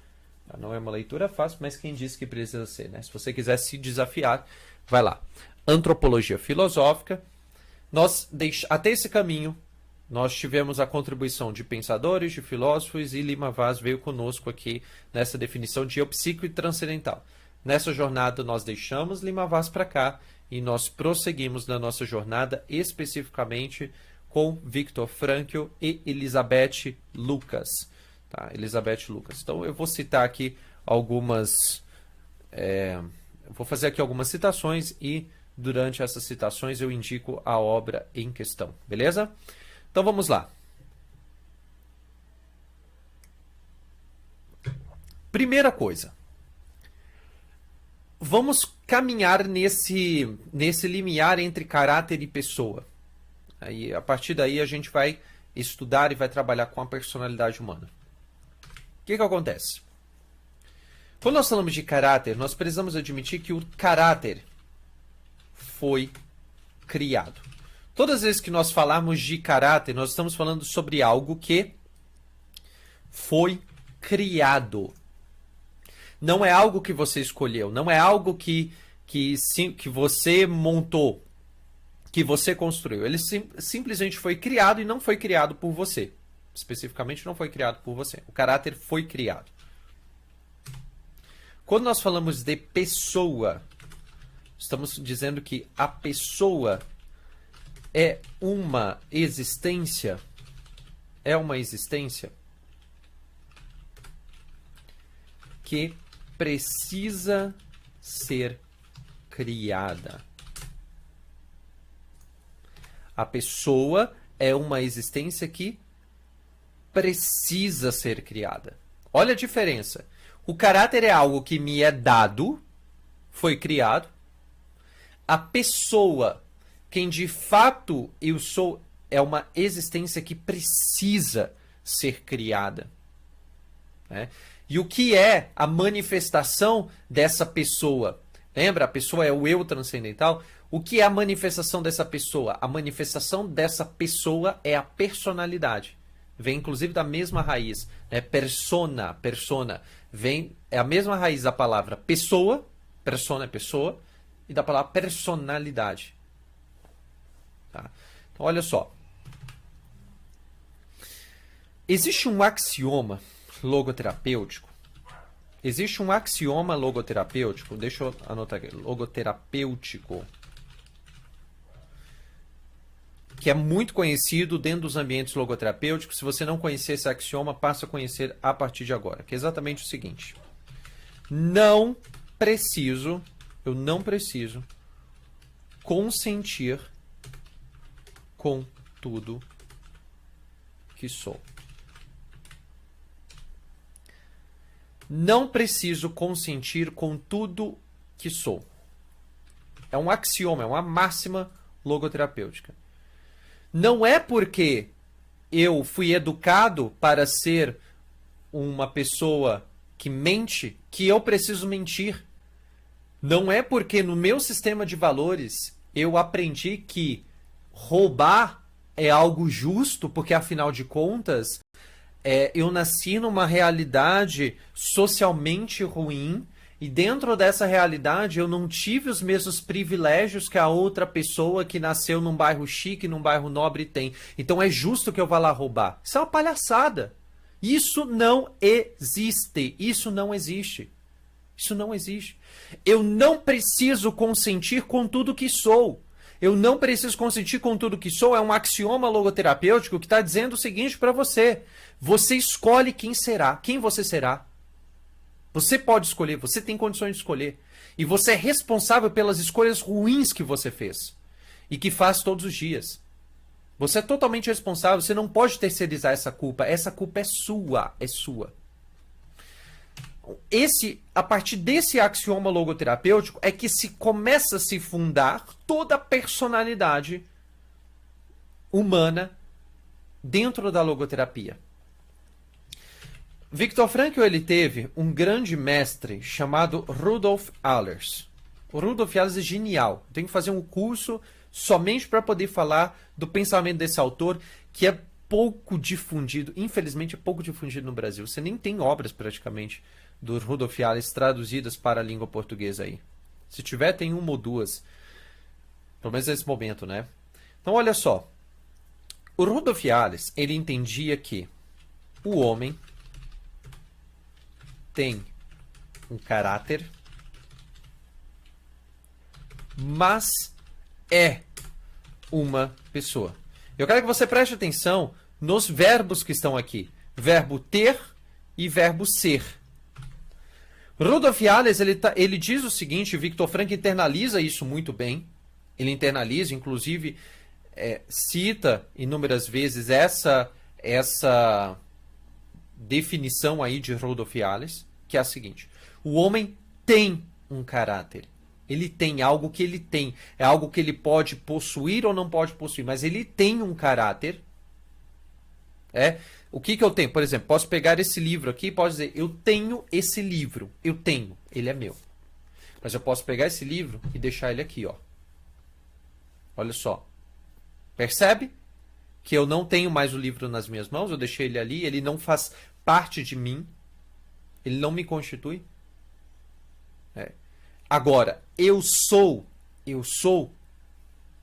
Não é uma leitura fácil, mas quem disse que precisa ser, né? Se você quiser se desafiar, vai lá. Antropologia Filosófica. Até esse caminho, nós tivemos a contribuição de pensadores, de filósofos, e Lima Vaz veio conosco aqui nessa definição de eu psíquico e transcendental. Nessa jornada, nós deixamos Lima Vaz para cá e nós prosseguimos na nossa jornada especificamente com Viktor Frankl e Elizabeth Lucas. Tá? Elizabeth Lucas. Então, eu vou citar aqui algumas... vou fazer aqui algumas citações e, durante essas citações, eu indico a obra em questão. Beleza? Então, vamos lá. Primeira coisa. Vamos caminhar nesse limiar entre caráter e pessoa. Aí, a partir daí, a gente vai estudar e vai trabalhar com a personalidade humana. O que acontece? Quando nós falamos de caráter, nós precisamos admitir que o caráter foi criado. Todas as vezes que nós falarmos de caráter, nós estamos falando sobre algo que foi criado. Não é algo que você escolheu, não é algo que você montou, que você construiu. Ele simplesmente foi criado e não foi criado por você. Especificamente não foi criado por você. O caráter foi criado. Quando nós falamos de pessoa, estamos dizendo que a pessoa é uma existência que precisa ser criada. A pessoa é uma existência que precisa ser criada. Olha a diferença. O caráter é algo que me é dado, foi criado. A pessoa, quem de fato eu sou, é uma existência que precisa ser criada. Né? E o que é a manifestação dessa pessoa? Lembra? A pessoa é o eu transcendental. O que é a manifestação dessa pessoa? A manifestação dessa pessoa é a personalidade. Vem inclusive da mesma raiz, né? Persona. É a mesma raiz da palavra pessoa, persona é pessoa, e da palavra personalidade. Tá? Então, olha só. Existe um axioma logoterapêutico. Deixa eu anotar aqui, logoterapêutico, que é muito conhecido dentro dos ambientes logoterapêuticos. Se você não conhecer esse axioma, passa a conhecer a partir de agora, que é exatamente o seguinte. Eu não preciso consentir com tudo que sou. Não preciso consentir com tudo que sou. É um axioma, é uma máxima logoterapêutica. Não é porque eu fui educado para ser uma pessoa que mente que eu preciso mentir. Não é porque no meu sistema de valores eu aprendi que roubar é algo justo, porque afinal de contas eu nasci numa realidade socialmente ruim e dentro dessa realidade eu não tive os mesmos privilégios que a outra pessoa que nasceu num bairro chique, num bairro nobre tem. Então é justo que eu vá lá roubar. Isso é uma palhaçada. Isso não existe. Isso não existe. Isso não existe. Eu não preciso consentir com tudo que sou. Eu não preciso consentir com tudo que sou. É um axioma logoterapêutico que está dizendo o seguinte para você. Você escolhe quem você será. Você pode escolher, você tem condições de escolher. E você é responsável pelas escolhas ruins que você fez. E que faz todos os dias. Você é totalmente responsável, você não pode terceirizar essa culpa. Essa culpa é sua, é sua. A partir desse axioma logoterapêutico é que se começa a se fundar toda a personalidade humana dentro da logoterapia. Viktor Frankl, ele teve um grande mestre chamado Rudolf Allers. O Rudolf Allers é genial. Eu tenho que fazer um curso somente para poder falar do pensamento desse autor, que é pouco difundido, infelizmente é pouco difundido no Brasil. Você nem tem obras praticamente do Rudolf Allers traduzidas para a língua portuguesa aí. Se tiver, tem uma ou duas. Pelo menos nesse momento, né? Então, olha só. O Rudolf Allers, ele entendia que o homem tem um caráter, mas é uma pessoa. Eu quero que você preste atenção nos verbos que estão aqui. Verbo ter e verbo ser. Rudolf Allers, ele diz o seguinte, Viktor Frankl internaliza isso muito bem. Ele internaliza, inclusive, cita inúmeras vezes essa definição aí de Rudolf Allers, que é a seguinte: o homem tem um caráter. Ele tem algo que ele tem. É algo que ele pode possuir ou não pode possuir, mas ele tem um caráter. O que eu tenho? Por exemplo, posso pegar esse livro aqui e posso dizer, eu tenho esse livro. Eu tenho. Ele é meu. Mas eu posso pegar esse livro e deixar ele aqui, ó. Olha só. Percebe? Que eu não tenho mais o livro nas minhas mãos, eu deixei ele ali, ele não faz parte de mim, ele não me constitui. Agora, eu sou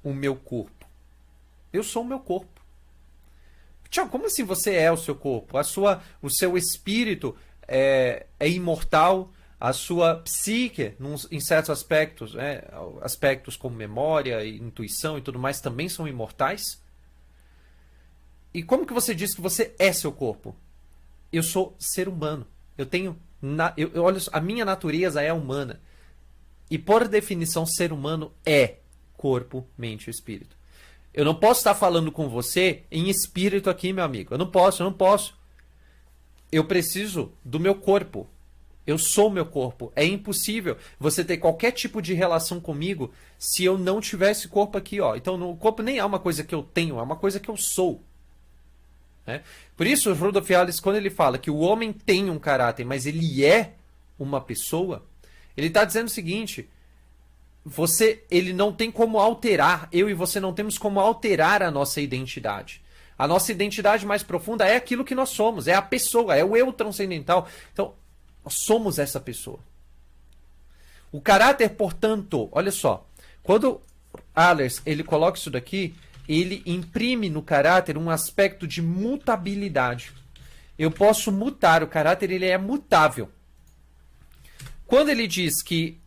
o meu corpo. Eu sou o meu corpo. Tiago, como assim você é o seu corpo? O seu espírito é imortal, a sua psique, em certos aspectos, aspectos como memória, intuição e tudo mais, também são imortais? E como que você diz que você é seu corpo? Eu sou ser humano. Olha, a minha natureza é humana. E por definição, ser humano é corpo, mente e espírito. Eu não posso estar falando com você em espírito aqui, meu amigo. Eu não posso. Eu preciso do meu corpo. Eu sou meu corpo. É impossível você ter qualquer tipo de relação comigo se eu não tiver esse corpo aqui, ó. Então, o corpo nem é uma coisa que eu tenho, é uma coisa que eu sou. Por isso, Rudolf Allers, quando ele fala que o homem tem um caráter, mas ele é uma pessoa, ele está dizendo o seguinte: ele não tem como alterar, eu e você não temos como alterar a nossa identidade. A nossa identidade mais profunda é aquilo que nós somos, é a pessoa, é o eu transcendental. Então, Nós somos essa pessoa. O caráter, portanto, olha só, quando Allers ele coloca isso daqui, ele imprime no caráter um aspecto de mutabilidade. Eu posso mutar, o caráter ele é mutável. Quando ele diz que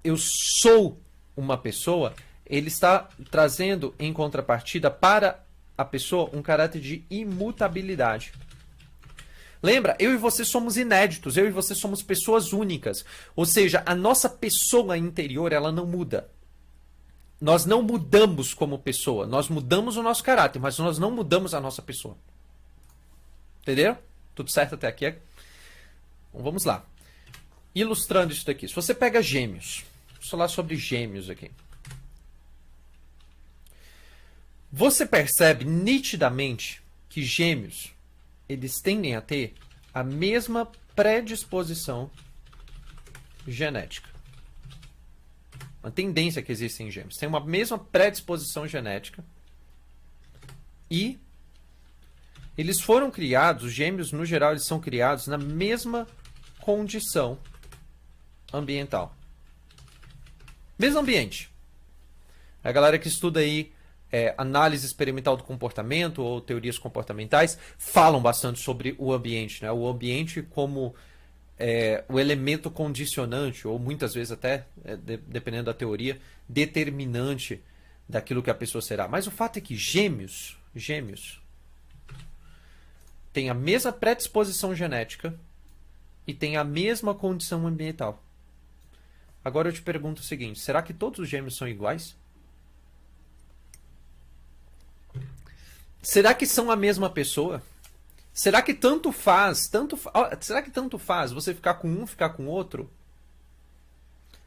eu sou uma pessoa, ele está trazendo em contrapartida para a pessoa um caráter de imutabilidade. Lembra, eu e você somos inéditos, eu e você somos pessoas únicas. Ou seja, a nossa pessoa interior, ela não muda. Nós não mudamos como pessoa, nós mudamos o nosso caráter, mas nós não mudamos a nossa pessoa. Entenderam? Tudo certo até aqui? Então, vamos lá. Ilustrando isso daqui. Se você pega gêmeos, vou falar sobre gêmeos aqui. Você percebe nitidamente que gêmeos, eles tendem a ter a mesma predisposição genética. Uma tendência que existe em gêmeos. Tem uma mesma predisposição genética. E eles foram criados, os gêmeos, no geral, eles são criados na mesma condição ambiental. Mesmo ambiente. A galera que estuda aí análise experimental do comportamento ou teorias comportamentais falam bastante sobre o ambiente, né? O ambiente como o elemento condicionante, ou muitas vezes até, dependendo da teoria, determinante daquilo que a pessoa será. Mas o fato é que gêmeos têm a mesma predisposição genética e têm a mesma condição ambiental. Agora eu te pergunto o seguinte, será que todos os gêmeos são iguais? Será que são a mesma pessoa? Será que tanto faz você ficar com um, ficar com outro?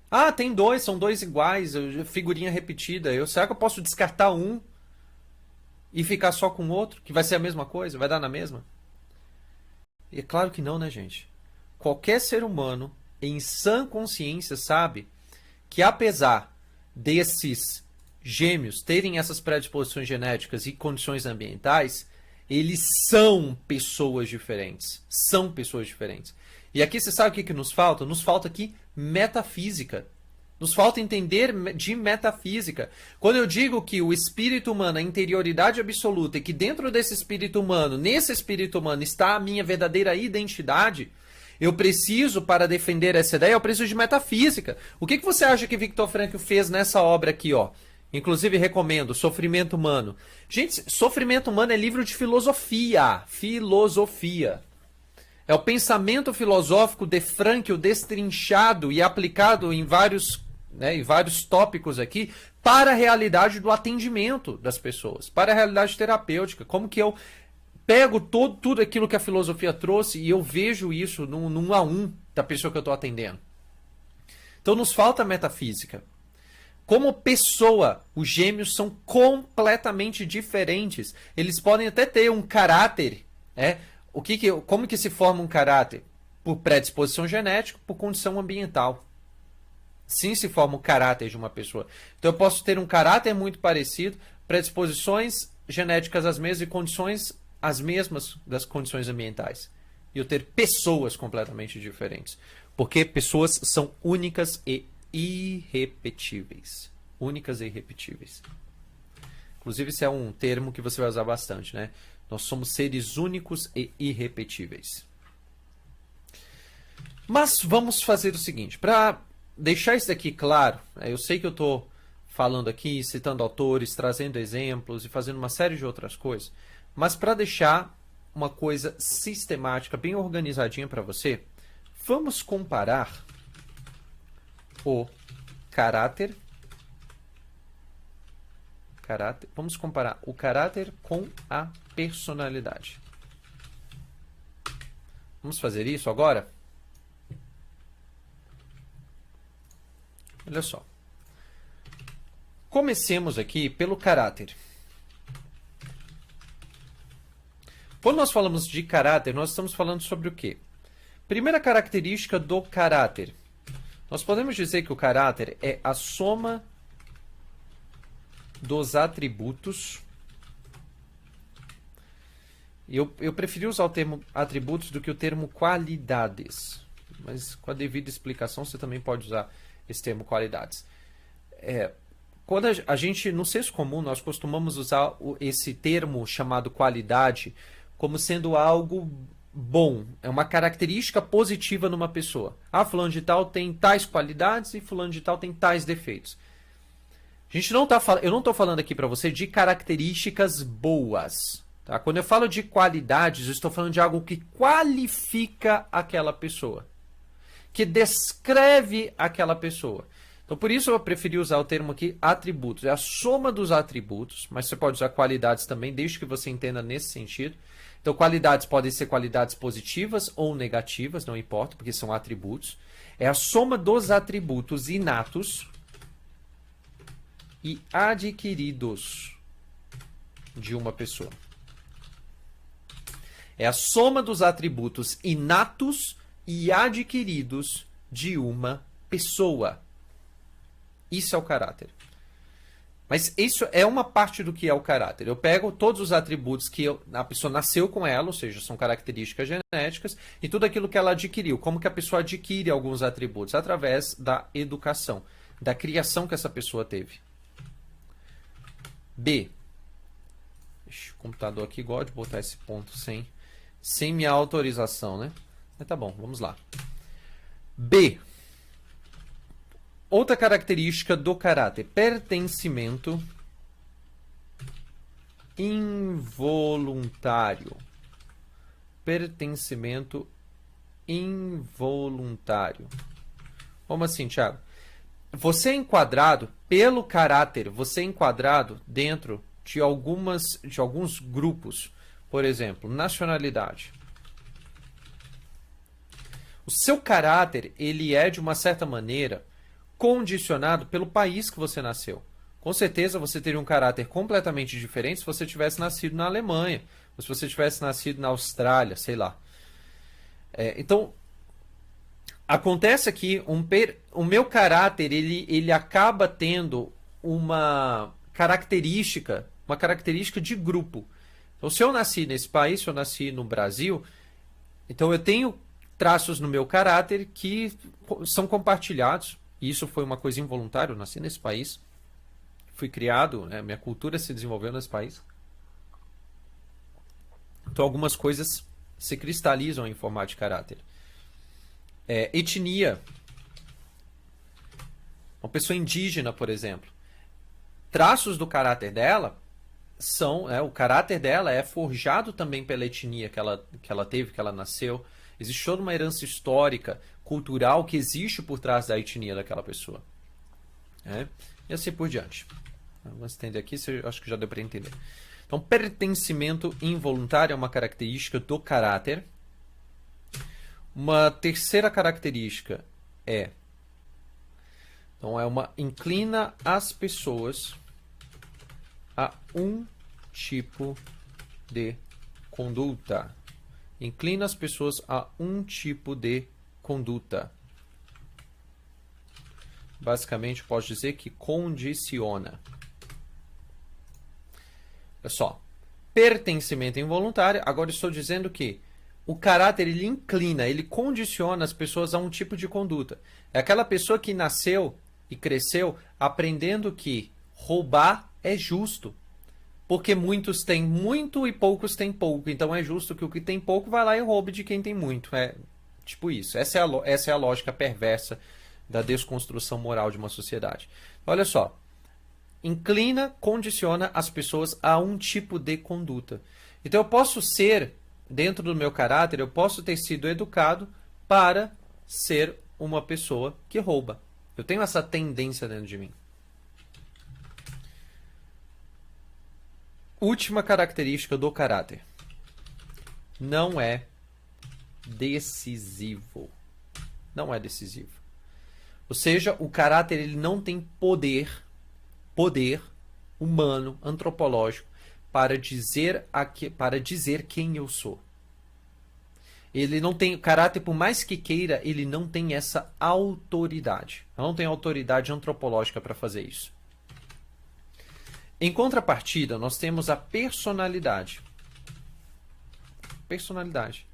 Ah, tem dois, são dois iguais, figurinha repetida. Será que eu posso descartar um e ficar só com o outro, que vai ser a mesma coisa, vai dar na mesma? E é claro que não, né, gente? Qualquer ser humano em sã consciência sabe que apesar desses gêmeos terem essas predisposições genéticas e condições ambientais, eles são pessoas diferentes. São pessoas diferentes. E aqui você sabe o que nos falta? Nos falta aqui metafísica. Nos falta entender de metafísica. Quando eu digo que o espírito humano, a interioridade absoluta, e que dentro desse espírito humano, nesse espírito humano, está a minha verdadeira identidade, eu preciso, para defender essa ideia, eu preciso de metafísica. O que você acha que Viktor Frankl fez nessa obra aqui, ó? Inclusive, recomendo, Sofrimento Humano. Gente, Sofrimento Humano é livro de filosofia. Filosofia. É o pensamento filosófico de Frankl destrinchado e aplicado em vários tópicos aqui para a realidade do atendimento das pessoas, para a realidade terapêutica. Como que eu pego tudo aquilo que a filosofia trouxe e eu vejo isso num a um da pessoa que eu estou atendendo. Então, nos falta metafísica. Como pessoa, os gêmeos são completamente diferentes. Eles podem até ter um caráter. Como que se forma um caráter? Por predisposição genética, por condição ambiental. Sim, se forma o caráter de uma pessoa. Então eu posso ter um caráter muito parecido, predisposições genéticas as mesmas e condições as mesmas das condições ambientais. E eu ter pessoas completamente diferentes. Porque pessoas são únicas e irrepetíveis. Únicas e irrepetíveis. Inclusive, esse é um termo que você vai usar bastante, né? Nós somos seres únicos e irrepetíveis. Mas vamos fazer o seguinte, para deixar isso daqui claro, eu sei que eu estou falando aqui, citando autores, trazendo exemplos e fazendo uma série de outras coisas, mas para deixar uma coisa sistemática, bem organizadinha para você, vamos comparar o caráter. Vamos comparar o caráter com a personalidade. Vamos fazer isso agora? Olha só. Comecemos aqui pelo caráter. Quando nós falamos de caráter, nós estamos falando sobre o quê? Primeira característica do caráter. Nós podemos dizer que o caráter é a soma dos atributos. Eu preferi usar o termo atributos do que o termo qualidades. mas com a devida explicação você também pode usar esse termo qualidades. Quando a gente, no senso comum, nós costumamos usar esse termo chamado qualidade como sendo algo bom, é uma característica positiva numa pessoa. Ah, fulano de tal tem tais qualidades e fulano de tal tem tais defeitos. A gente não tá eu não estou falando aqui para você de características boas. Tá? Quando eu falo de qualidades, eu estou falando de algo que qualifica aquela pessoa, que descreve aquela pessoa. Então, por isso eu preferi usar o termo aqui atributos. É a soma dos atributos, mas você pode usar qualidades também, desde que você entenda nesse sentido. Então, qualidades podem ser qualidades positivas ou negativas, não importa, porque são atributos. É a soma dos atributos inatos e adquiridos de uma pessoa. É a soma dos atributos inatos e adquiridos de uma pessoa. Isso é o caráter. Mas isso é uma parte do que é o caráter. Eu pego todos os atributos que a pessoa nasceu com ela, ou seja, são características genéticas, e tudo aquilo que ela adquiriu. Como que a pessoa adquire alguns atributos? Através da educação, da criação que essa pessoa teve. B. Ixi, o computador aqui gosta de botar esse ponto sem minha autorização, né? Mas tá bom, vamos lá. B. Outra característica do caráter, pertencimento involuntário. Pertencimento involuntário. Como assim, Thiago? Você é enquadrado pelo caráter, você é enquadrado dentro de alguns grupos. Por exemplo, nacionalidade. O seu caráter, ele é, de uma certa maneira, condicionado pelo país que você nasceu. Com certeza você teria um caráter completamente diferente se você tivesse nascido na Alemanha, ou se você tivesse nascido na Austrália, sei lá. Então, acontece aqui, o meu caráter, ele acaba tendo uma característica de grupo. Então, se eu nasci nesse país, se eu nasci no Brasil, então eu tenho traços no meu caráter que são compartilhados. Isso foi uma coisa involuntária, eu nasci nesse país, fui criado, né, minha cultura se desenvolveu nesse país. Então algumas coisas se cristalizam em formato de caráter. Etnia. Uma pessoa indígena, por exemplo. Traços do caráter dela são... o caráter dela é forjado também pela etnia que ela teve, que ela nasceu. Existe toda uma herança histórica, cultural, que existe por trás da etnia daquela pessoa. E assim por diante. Vamos estender aqui, acho que já deu para entender. Então, pertencimento involuntário é uma característica do caráter. Uma terceira característica inclina as pessoas a um tipo de conduta. Inclina as pessoas a um tipo de conduta. Basicamente, posso dizer que condiciona. Olha só. Pertencimento involuntário. Agora estou dizendo que o caráter, ele inclina, ele condiciona as pessoas a um tipo de conduta. É aquela pessoa que nasceu e cresceu aprendendo que roubar é justo. Porque muitos têm muito e poucos têm pouco. Então é justo que o que tem pouco vai lá e roube de quem tem muito. É tipo isso. Essa é a lógica perversa da desconstrução moral de uma sociedade. Olha só. Inclina, condiciona as pessoas a um tipo de conduta. Então eu posso ser, dentro do meu caráter, eu posso ter sido educado para ser uma pessoa que rouba. Eu tenho essa tendência dentro de mim. Última característica do caráter. Não é decisivo. Não é decisivo. Ou seja, o caráter, ele não tem poder humano, antropológico, para dizer quem eu sou. Ele não tem caráter, por mais que queira, ele não tem essa autoridade. Não tem autoridade antropológica para fazer isso. Em contrapartida, nós temos a personalidade. Personalidade.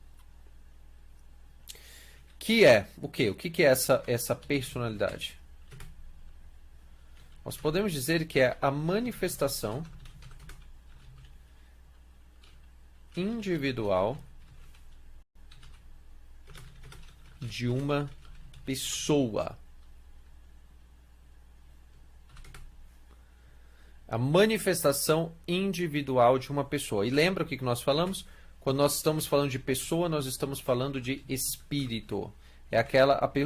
Que é o quê? O que é essa personalidade? Nós podemos dizer que é a manifestação individual de uma pessoa. A manifestação individual de uma pessoa. E lembra o que nós falamos? Quando nós estamos falando de pessoa, nós estamos falando de espírito. O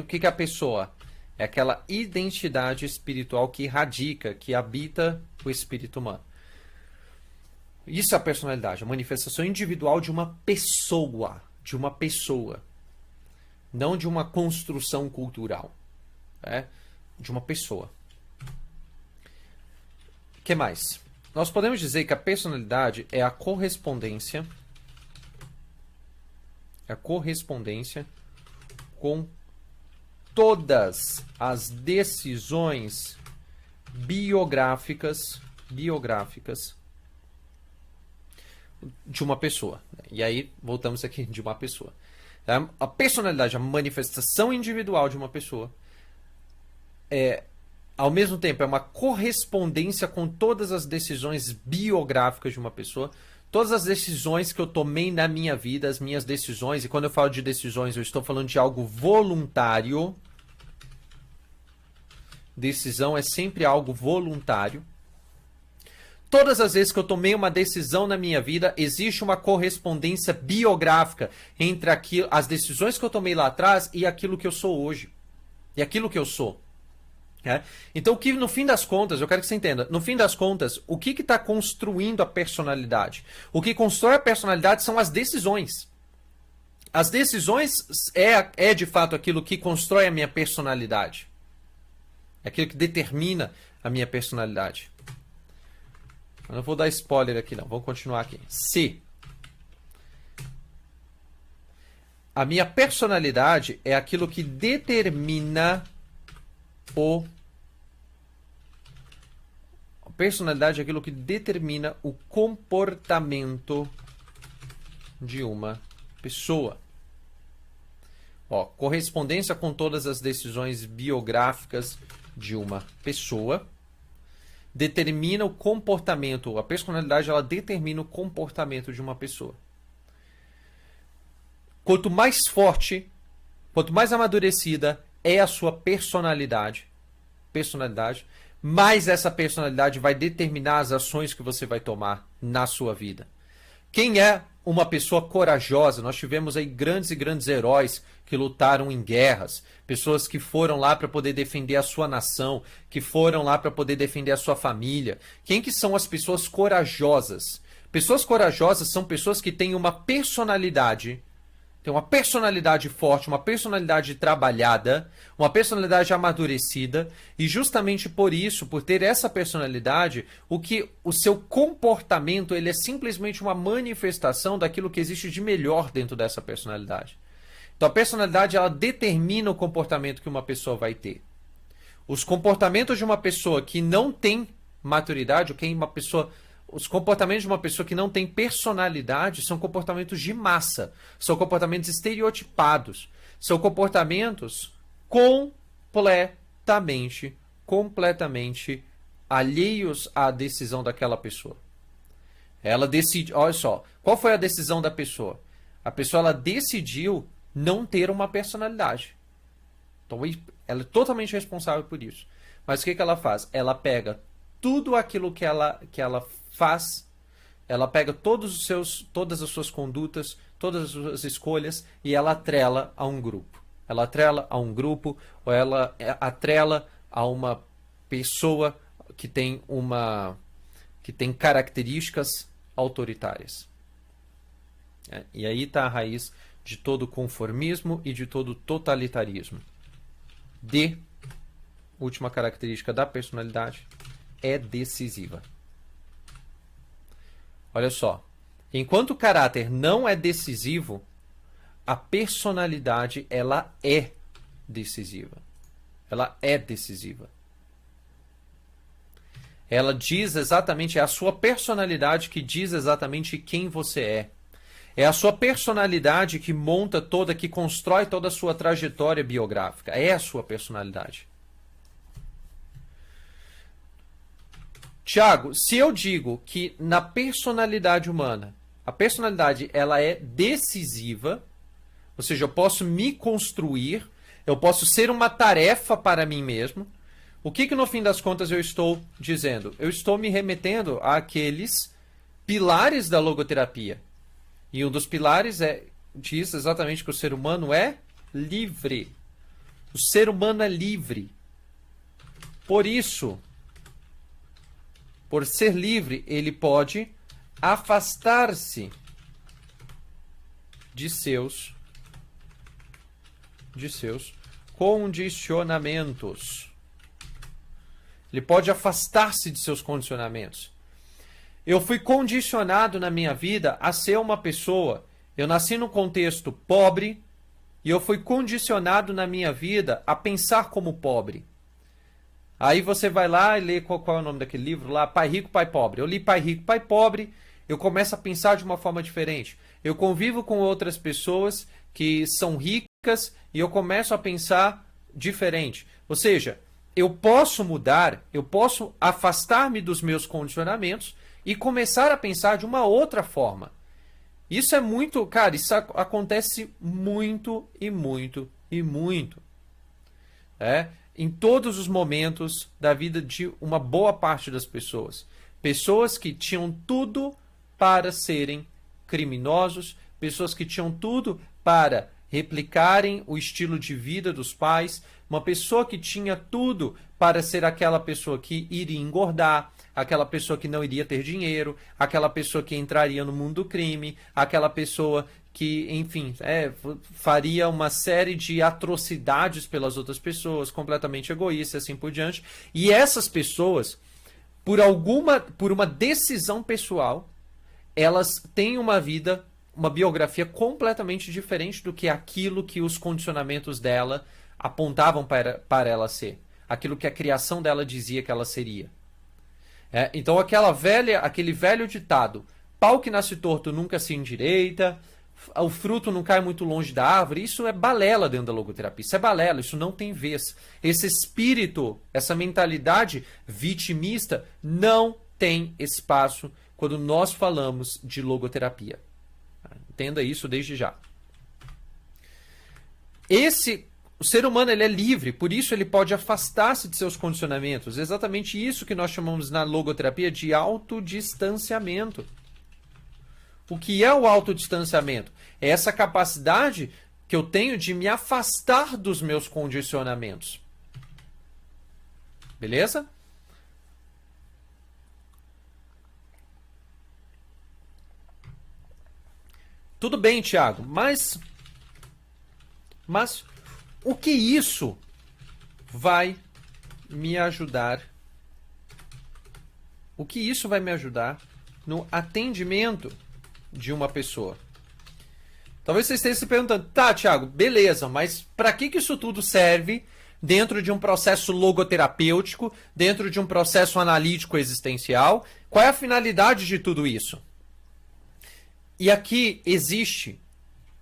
que é a pessoa? É aquela identidade espiritual que radica, que habita o espírito humano. Isso é a personalidade, a manifestação individual de uma pessoa. De uma pessoa. Não de uma construção cultural. De uma pessoa. O que mais? Nós podemos dizer que a personalidade é a correspondência com todas as decisões biográficas de uma pessoa. E aí, voltamos aqui de uma pessoa. A personalidade, a manifestação individual de uma pessoa, ao mesmo tempo, é uma correspondência com todas as decisões biográficas de uma pessoa, todas as decisões que eu tomei na minha vida, as minhas decisões, e quando eu falo de decisões, eu estou falando de algo voluntário. Decisão é sempre algo voluntário. Todas as vezes que eu tomei uma decisão na minha vida, existe uma correspondência biográfica entre as decisões que eu tomei lá atrás e aquilo que eu sou hoje. E aquilo que eu sou. Então, no fim das contas, eu quero que você entenda, no fim das contas, o que está construindo a personalidade? O que constrói a personalidade são as decisões. As decisões é de fato aquilo que constrói a minha personalidade. É aquilo que determina a minha personalidade. Eu não vou dar spoiler aqui, não. Vamos continuar aqui. Se a minha personalidade é aquilo que determina a personalidade é aquilo que determina o comportamento de uma pessoa. Correspondência com todas as decisões biográficas de uma pessoa determina o comportamento. A personalidade, ela determina o comportamento de uma pessoa. Quanto mais forte, quanto mais amadurecida é a sua personalidade, mais essa personalidade vai determinar as ações que você vai tomar na sua vida. Quem é uma pessoa corajosa? Nós tivemos aí grandes e grandes heróis que lutaram em guerras, pessoas que foram lá para poder defender a sua nação, que foram lá para poder defender a sua família. Quem que são as pessoas corajosas? Pessoas corajosas são pessoas que têm uma personalidade forte, uma personalidade trabalhada, uma personalidade amadurecida, e justamente por isso, por ter essa personalidade, o seu comportamento ele é simplesmente uma manifestação daquilo que existe de melhor dentro dessa personalidade. Então a personalidade ela determina o comportamento que uma pessoa vai ter. Os comportamentos de uma pessoa que não tem maturidade, os comportamentos de uma pessoa que não tem personalidade são comportamentos de massa, são comportamentos estereotipados, são comportamentos completamente alheios à decisão daquela pessoa. Ela decide, olha só, qual foi a decisão da pessoa? A pessoa ela decidiu não ter uma personalidade. Então ela é totalmente responsável por isso. Mas o que ela faz? Ela pega tudo aquilo que ela faz, ela pega todas as suas condutas, todas as suas escolhas e ela atrela a um grupo. Ela atrela a um grupo ou ela atrela a uma pessoa que tem características autoritárias. E aí está a raiz de todo conformismo e de todo totalitarismo. Última característica da personalidade, é decisiva. Olha só, enquanto o caráter não é decisivo, a personalidade ela é decisiva. Ela é decisiva. Ela diz exatamente, é a sua personalidade que diz exatamente quem você é. É a sua personalidade que monta toda, que constrói toda a sua trajetória biográfica. É a sua personalidade. Tiago, se eu digo que na personalidade humana, a personalidade ela é decisiva, ou seja, eu posso me construir, eu posso ser uma tarefa para mim mesmo, o que no fim das contas eu estou dizendo? Eu estou me remetendo àqueles pilares da logoterapia. E um dos pilares diz exatamente que o ser humano é livre. O ser humano é livre. Por isso, por ser livre, ele pode afastar-se de seus condicionamentos. Ele pode afastar-se de seus condicionamentos. Eu fui condicionado na minha vida a ser uma pessoa. Eu nasci num contexto pobre e eu fui condicionado na minha vida a pensar como pobre. Aí você vai lá e lê qual é o nome daquele livro lá, Pai Rico, Pai Pobre. Eu li Pai Rico, Pai Pobre, eu começo a pensar de uma forma diferente. Eu convivo com outras pessoas que são ricas e eu começo a pensar diferente. Ou seja, eu posso mudar, eu posso afastar-me dos meus condicionamentos e começar a pensar de uma outra forma. Isso é muito, cara, isso acontece muito e muito e muito. Em todos os momentos da vida de uma boa parte das pessoas. Pessoas que tinham tudo para serem criminosos, pessoas que tinham tudo para replicarem o estilo de vida dos pais, uma pessoa que tinha tudo para ser aquela pessoa que iria engordar, aquela pessoa que não iria ter dinheiro, aquela pessoa que entraria no mundo do crime, aquela pessoa que, enfim, faria uma série de atrocidades pelas outras pessoas, completamente egoísta, assim por diante. E essas pessoas, por uma decisão pessoal, elas têm uma vida, uma biografia completamente diferente do que aquilo que os condicionamentos dela apontavam para ela ser. Aquilo que a criação dela dizia que ela seria. Então aquele velho ditado, pau que nasce torto nunca se endireita, o fruto não cai muito longe da árvore, isso é balela dentro da logoterapia, isso é balela, isso não tem vez. Esse espírito, essa mentalidade vitimista não tem espaço quando nós falamos de logoterapia. Entenda isso desde já. O ser humano ele é livre, por isso ele pode afastar-se de seus condicionamentos. Exatamente isso que nós chamamos na logoterapia de autodistanciamento. O que é o autodistanciamento? É essa capacidade que eu tenho de me afastar dos meus condicionamentos. Beleza? Tudo bem, Thiago, mas o que isso vai me ajudar? O que isso vai me ajudar no atendimento de uma pessoa? Talvez você esteja se perguntando, tá, Thiago, beleza, mas para que isso tudo serve dentro de um processo logoterapêutico, dentro de um processo analítico existencial? Qual é a finalidade de tudo isso? E aqui existe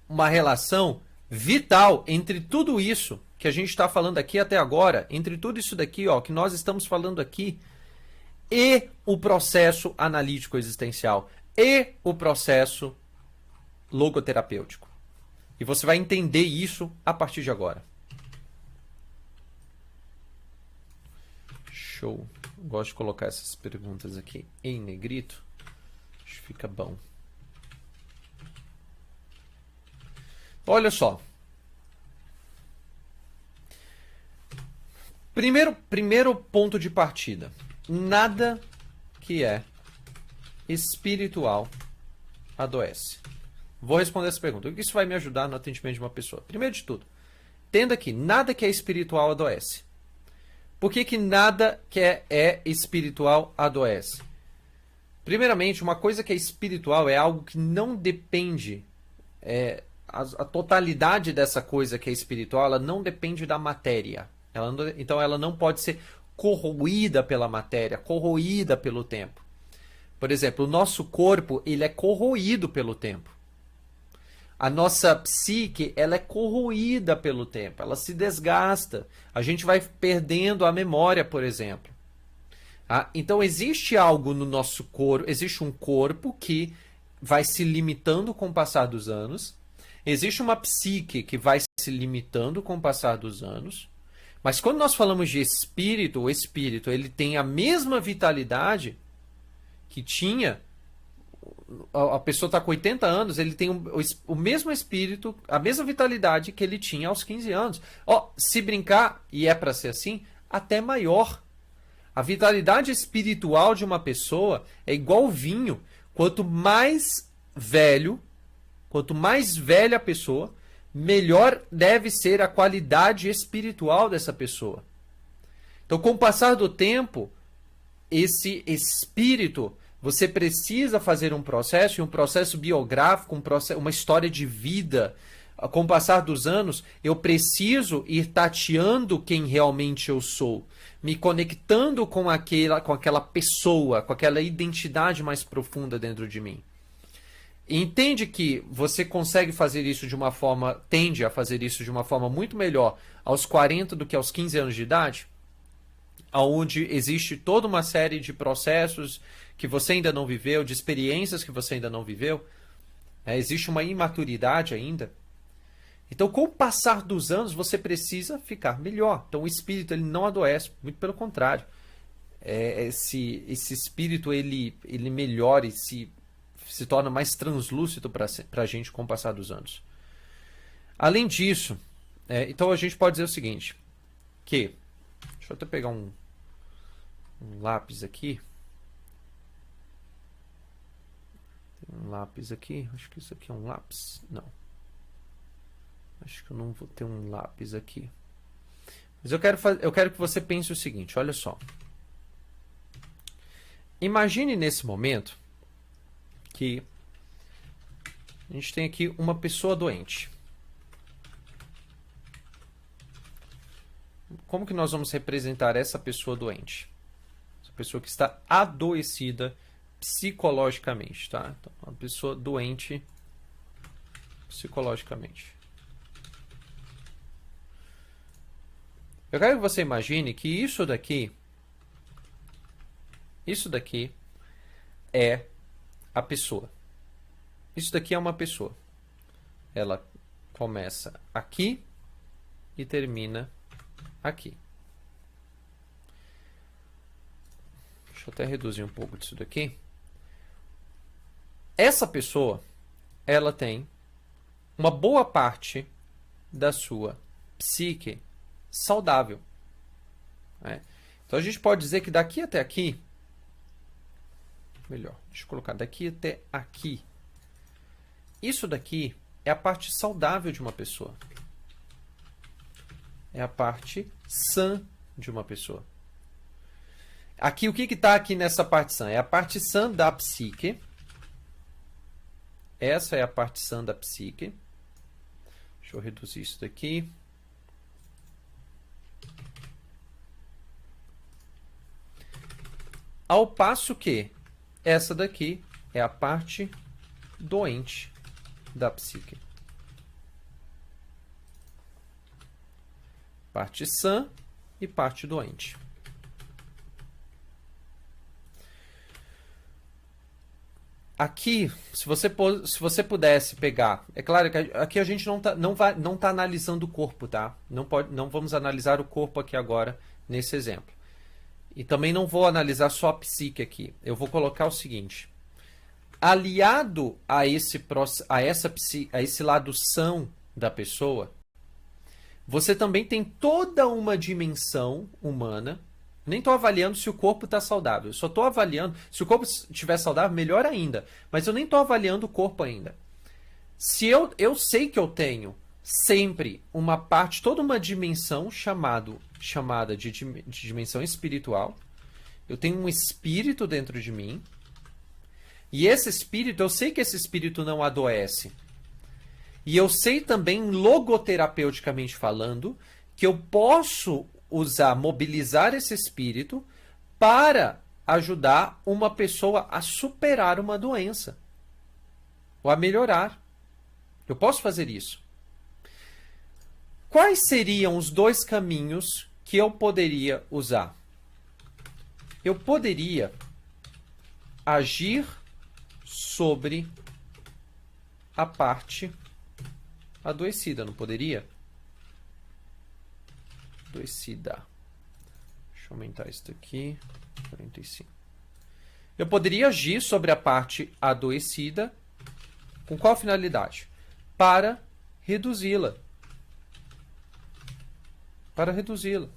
uma relação vital entre tudo isso que a gente está falando aqui até agora, entre tudo isso daqui, ó, que nós estamos falando aqui, e o processo analítico existencial, e o processo logoterapêutico. E você vai entender isso a partir de agora. Show. Gosto de colocar essas perguntas aqui em negrito. Acho que fica bom. Olha só. Primeiro ponto de partida. Nada que é espiritual adoece. Vou responder essa pergunta. O que isso vai me ajudar no atendimento de uma pessoa? Primeiro de tudo, entenda que nada que é espiritual adoece. Por que nada que é espiritual adoece? Primeiramente, uma coisa que é espiritual é algo que não depende... A totalidade dessa coisa que é espiritual, ela não depende da matéria. Então ela não pode ser corroída pela matéria, corroída pelo tempo. Por exemplo, o nosso corpo ele é corroído pelo tempo. A nossa psique, ela é corroída pelo tempo, ela se desgasta. A gente vai perdendo a memória, por exemplo. Então existe algo no nosso corpo, existe um corpo que vai se limitando com o passar dos anos, existe uma psique que vai se limitando com o passar dos anos, mas quando nós falamos de espírito, o espírito ele tem a mesma vitalidade que tinha. A pessoa está com 80 anos, ele tem o mesmo espírito, a mesma vitalidade que ele tinha aos 15 anos. Se brincar, e é para ser assim, até maior. A vitalidade espiritual de uma pessoa é igual vinho. Quanto mais velha a pessoa, melhor deve ser a qualidade espiritual dessa pessoa. Então, com o passar do tempo, esse espírito, você precisa fazer um processo biográfico, uma história de vida. Com o passar dos anos, eu preciso ir tateando quem realmente eu sou, me conectando com aquela pessoa, com aquela identidade mais profunda dentro de mim. Entende que você consegue fazer isso tende a fazer isso de uma forma muito melhor aos 40 do que aos 15 anos de idade? Onde existe toda uma série de processos que você ainda não viveu, de experiências que você ainda não viveu. Existe uma imaturidade ainda. Então, com o passar dos anos, você precisa ficar melhor. Então, o espírito ele não adoece, muito pelo contrário. Esse espírito ele melhora e se torna mais translúcido para a gente com o passar dos anos. Além disso, então a gente pode dizer o seguinte, que... Deixa eu até pegar um lápis aqui. Tem um lápis aqui. Acho que isso aqui é um lápis. Não. Acho que eu não vou ter um lápis aqui. Mas eu quero que você pense o seguinte. Olha só. Imagine nesse momento que a gente tem aqui uma pessoa doente. Como que nós vamos representar essa pessoa doente? Essa pessoa que está adoecida psicologicamente, tá? Então, uma pessoa doente psicologicamente. Eu quero que você imagine que isso daqui é a pessoa. Isso daqui é uma pessoa. Ela começa aqui e termina aqui. Deixa eu até reduzir um pouco disso daqui. Essa pessoa, ela tem uma boa parte da sua psique saudável. Então a gente pode dizer que daqui até aqui, melhor, deixa eu colocar daqui até aqui. Isso daqui é a parte saudável de uma pessoa. É a parte sã de uma pessoa. Aqui, o que está aqui nessa parte sã? É a parte sã da psique. Essa é a parte sã da psique. Deixa eu reduzir isso daqui. Ao passo que essa daqui é a parte doente da psique. Parte sã e parte doente. Aqui, se você pudesse pegar... É claro que aqui a gente não tá analisando o corpo, tá? Não vamos analisar o corpo aqui agora, nesse exemplo. E também não vou analisar só a psique aqui. Eu vou colocar o seguinte. Aliado a esse lado são da pessoa, você também tem toda uma dimensão humana. Nem estou avaliando se o corpo está saudável. Eu só estou avaliando... Se o corpo estiver saudável, melhor ainda. Mas eu nem estou avaliando o corpo ainda. Se eu sei que eu tenho sempre uma parte, toda uma dimensão chamada de dimensão espiritual. Eu tenho um espírito dentro de mim. E esse espírito, eu sei que esse espírito não adoece. E eu sei também, logoterapeuticamente falando, que eu posso mobilizar esse espírito para ajudar uma pessoa a superar uma doença. Ou a melhorar. Eu posso fazer isso. Quais seriam os dois caminhos que eu poderia usar? Eu poderia agir sobre a parte adoecida, não poderia? Adoecida. Deixa eu aumentar isso aqui. 45. Eu poderia agir sobre a parte adoecida com qual finalidade? Para reduzi-la. Para reduzi-la.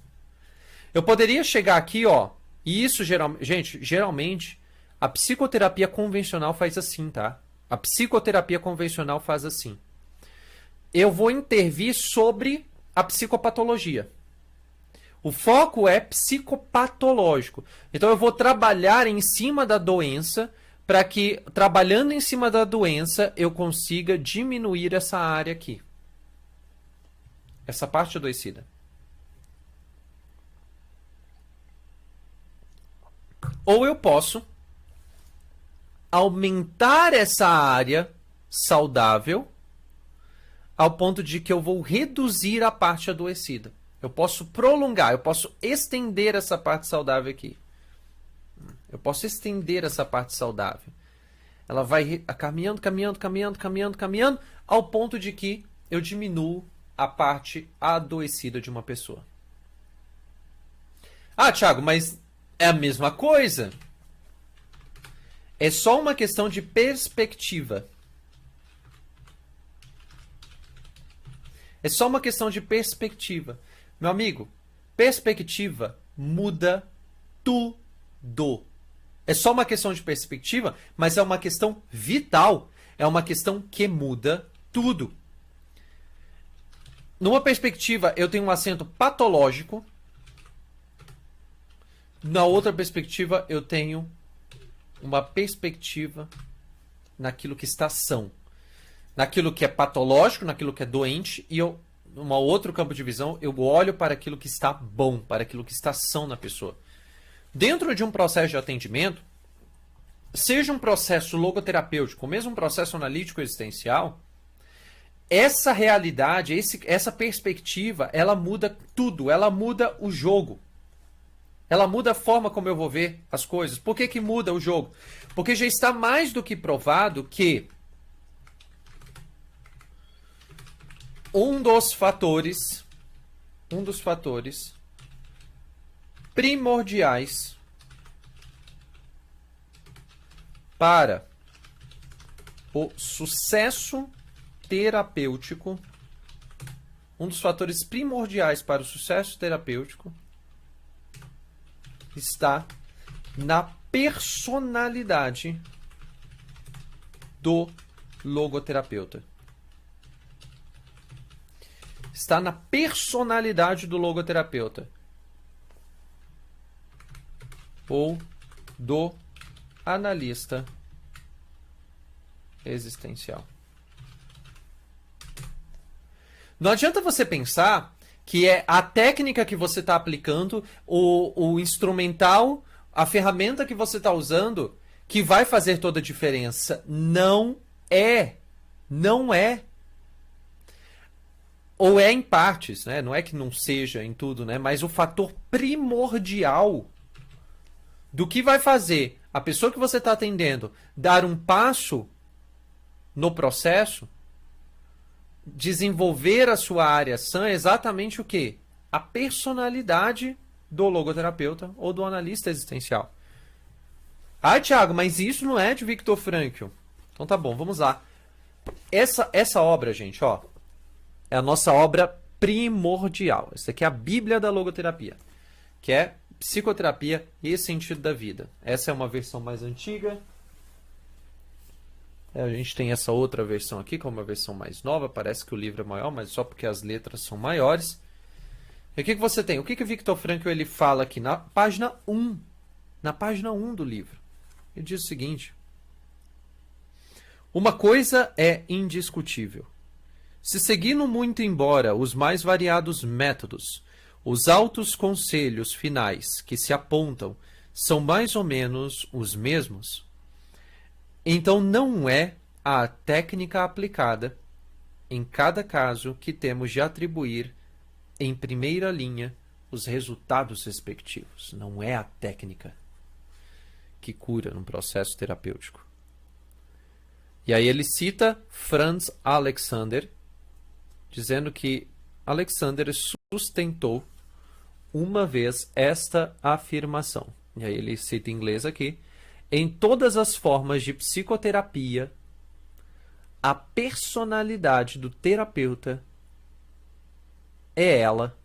Eu poderia chegar aqui, ó, e isso geralmente a psicoterapia convencional faz assim, tá? A psicoterapia convencional faz assim. Eu vou intervir sobre a psicopatologia. O foco é psicopatológico. Então eu vou trabalhar em cima da doença para que, trabalhando em cima da doença, eu consiga diminuir essa área aqui. Essa parte adoecida. Ou eu posso aumentar essa área saudável ao ponto de que eu vou reduzir a parte adoecida. Eu posso prolongar, eu posso estender essa parte saudável aqui. Eu posso estender essa parte saudável. Ela vai caminhando, ao ponto de que eu diminuo a parte adoecida de uma pessoa. Ah, Thiago, mas é a mesma coisa? É só uma questão de perspectiva. É só uma questão de perspectiva. Meu amigo, perspectiva muda tudo. É só uma questão de perspectiva, mas é uma questão vital. É uma questão que muda tudo. Numa perspectiva, eu tenho um acento patológico. Na outra perspectiva, eu tenho uma perspectiva naquilo que está são. Naquilo que é patológico, naquilo que é doente, e eu, num outro campo de visão, eu olho para aquilo que está bom, para aquilo que está são na pessoa. Dentro de um processo de atendimento, seja um processo logoterapêutico, ou mesmo um processo analítico existencial, essa realidade, essa perspectiva, ela muda tudo, ela muda o jogo. Ela muda a forma como eu vou ver as coisas. Por que que muda o jogo? Porque já está mais do que provado que um dos fatores primordiais para o sucesso terapêutico, está na personalidade do logoterapeuta. Está na personalidade do logoterapeuta. Ou do analista existencial. Não adianta você pensar que é a técnica que você está aplicando, o instrumental, a ferramenta que você está usando, que vai fazer toda a diferença. Não é. Não é. Ou é em partes, né? Não é que não seja em tudo, né? Mas o fator primordial do que vai fazer a pessoa que você está atendendo dar um passo no processo, desenvolver a sua área sã, é exatamente o quê? A personalidade do logoterapeuta ou do analista existencial. Ah, Thiago, mas isso não é de Viktor Frankl. Então tá bom, vamos lá. Essa obra, gente, ó, é a nossa obra primordial. Essa aqui é a Bíblia da logoterapia, que é Psicoterapia e Sentido da Vida. Essa é uma versão mais antiga. A gente tem essa outra versão aqui, que é uma versão mais nova. Parece que o livro é maior, mas só porque as letras são maiores. E o que você tem? O que o Viktor Frankl ele fala aqui na página 1? Na página 1 do livro. Ele diz o seguinte: uma coisa é indiscutível. Se seguindo muito embora os mais variados métodos, os altos conselhos finais que se apontam são mais ou menos os mesmos, então não é a técnica aplicada em cada caso que temos de atribuir em primeira linha os resultados respectivos. Não é a técnica que cura num processo terapêutico. E aí ele cita Franz Alexander, dizendo que Alexander sustentou uma vez esta afirmação. E aí ele cita em inglês aqui: em todas as formas de psicoterapia, a personalidade do terapeuta é ela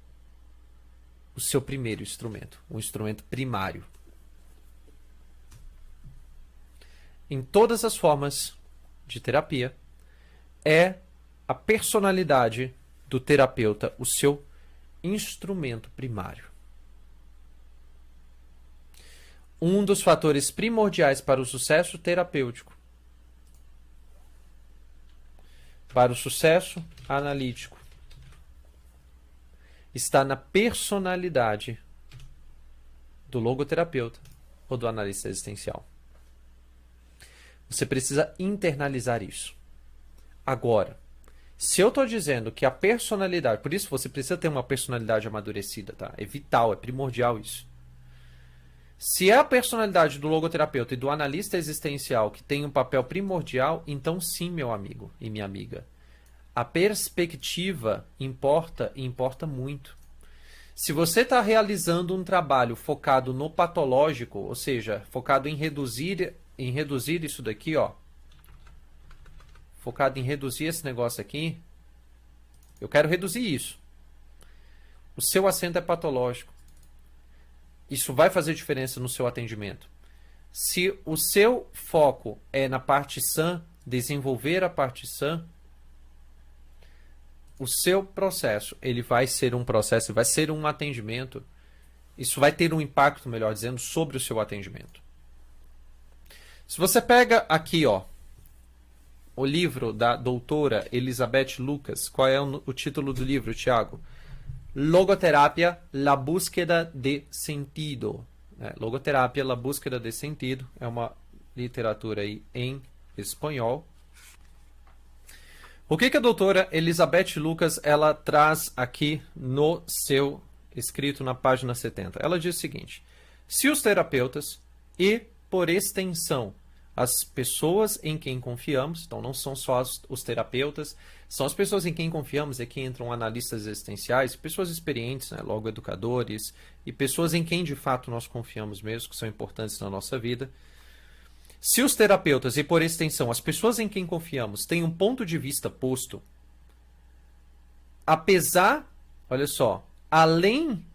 o seu primeiro instrumento, um instrumento primário. Em todas as formas de terapia, é a personalidade do terapeuta o seu instrumento primário. Um dos fatores primordiais para o sucesso terapêutico, para o sucesso analítico, está na personalidade do logoterapeuta ou do analista existencial. Você precisa internalizar isso. Agora, se eu estou dizendo que a personalidade... Por isso você precisa ter uma personalidade amadurecida, tá? É vital, é primordial isso. Se é a personalidade do logoterapeuta e do analista existencial que tem um papel primordial, então sim, meu amigo e minha amiga. A perspectiva importa e importa muito. Se você está realizando um trabalho focado no patológico, ou seja, focado em reduzir isso daqui, ó, focado em reduzir esse negócio aqui, eu quero reduzir isso. O seu assento é patológico. Isso vai fazer diferença no seu atendimento. Se o seu foco é na parte sã, desenvolver a parte sã, o seu processo, ele vai ser um processo, vai ser um atendimento. Isso vai ter um impacto, melhor dizendo, sobre o seu atendimento. Se você pega aqui, ó, o livro da doutora Elizabeth Lucas, qual é o título do livro, Tiago? Logoterapia, la búsqueda de sentido. Logoterapia, la búsqueda de sentido. É uma literatura aí em espanhol. O que a doutora Elizabeth Lucas ela traz aqui no seu escrito na página 70? Ela diz o seguinte: se os terapeutas e, por extensão, as pessoas em quem confiamos, então não são só os terapeutas, são as pessoas em quem confiamos, aqui entram analistas existenciais, pessoas experientes, né, logo educadores, e pessoas em quem de fato nós confiamos mesmo, que são importantes na nossa vida. Se os terapeutas e, por extensão, as pessoas em quem confiamos têm um ponto de vista posto, apesar, olha só, além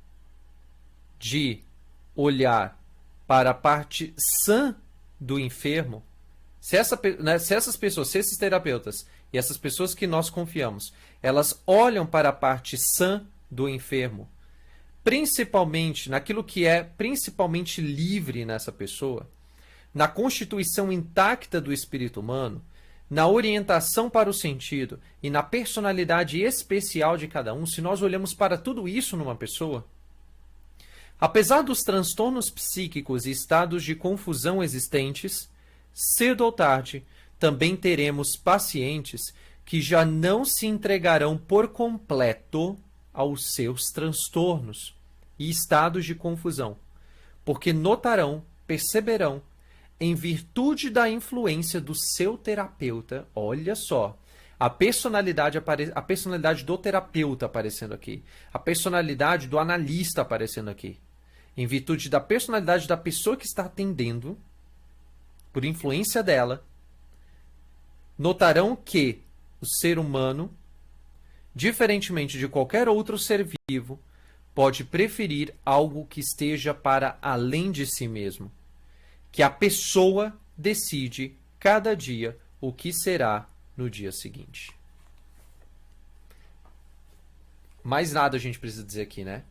de olhar para a parte sã do enfermo, se essas pessoas, se esses terapeutas e essas pessoas que nós confiamos, elas olham para a parte sã do enfermo, principalmente naquilo que é principalmente livre nessa pessoa, na constituição intacta do espírito humano, na orientação para o sentido e na personalidade especial de cada um, se nós olhamos para tudo isso numa pessoa, apesar dos transtornos psíquicos e estados de confusão existentes, cedo ou tarde, também teremos pacientes que já não se entregarão por completo aos seus transtornos e estados de confusão, porque notarão, perceberão, em virtude da influência do seu terapeuta, olha só, a personalidade do terapeuta aparecendo aqui, a personalidade do analista aparecendo aqui, em virtude da personalidade da pessoa que está atendendo, por influência dela, notarão que o ser humano, diferentemente de qualquer outro ser vivo, pode preferir algo que esteja para além de si mesmo, que a pessoa decide cada dia o que será no dia seguinte. Mais nada a gente precisa dizer aqui, né?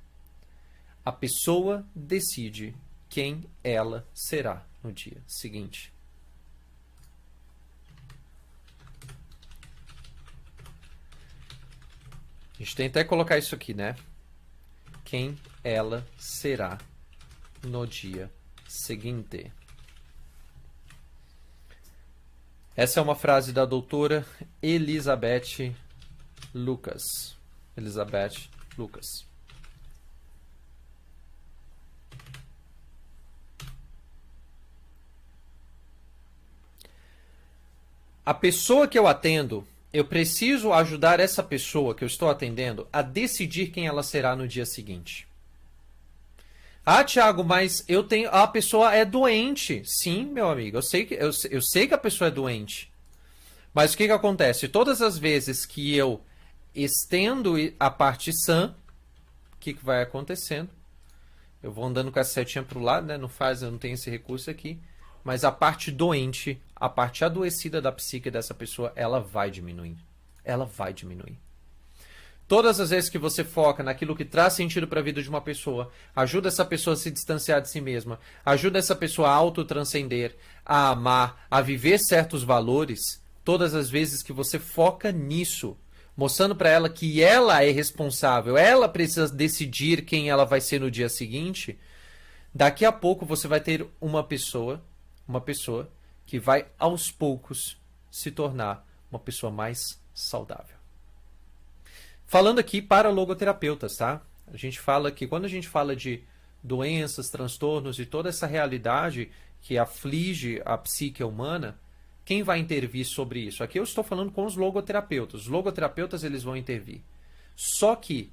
A pessoa decide quem ela será no dia seguinte. A gente tem até que colocar isso aqui, né? Quem ela será no dia seguinte. Essa é uma frase da doutora Elizabeth Lucas. Elizabeth Lucas. A pessoa que eu atendo, eu preciso ajudar essa pessoa que eu estou atendendo a decidir quem ela será no dia seguinte. Ah, Thiago, mas a pessoa é doente. Sim, meu amigo, eu sei que a pessoa é doente. Mas o que acontece? Todas as vezes que eu estendo a parte sã, o que vai acontecendo? Eu vou andando com essa setinha para o lado, né? Eu não tenho esse recurso aqui. Mas a parte doente, a parte adoecida da psique dessa pessoa, ela vai diminuir. Ela vai diminuir. Todas as vezes que você foca naquilo que traz sentido para a vida de uma pessoa, ajuda essa pessoa a se distanciar de si mesma, ajuda essa pessoa a autotranscender, a amar, a viver certos valores, todas as vezes que você foca nisso, mostrando para ela que ela é responsável, ela precisa decidir quem ela vai ser no dia seguinte, daqui a pouco você vai ter uma pessoa que vai aos poucos se tornar uma pessoa mais saudável. Falando aqui para logoterapeutas, tá? A gente fala que quando a gente fala de doenças, transtornos e toda essa realidade que aflige a psique humana, quem vai intervir sobre isso? Aqui eu estou falando com os logoterapeutas. Os logoterapeutas eles vão intervir. Só que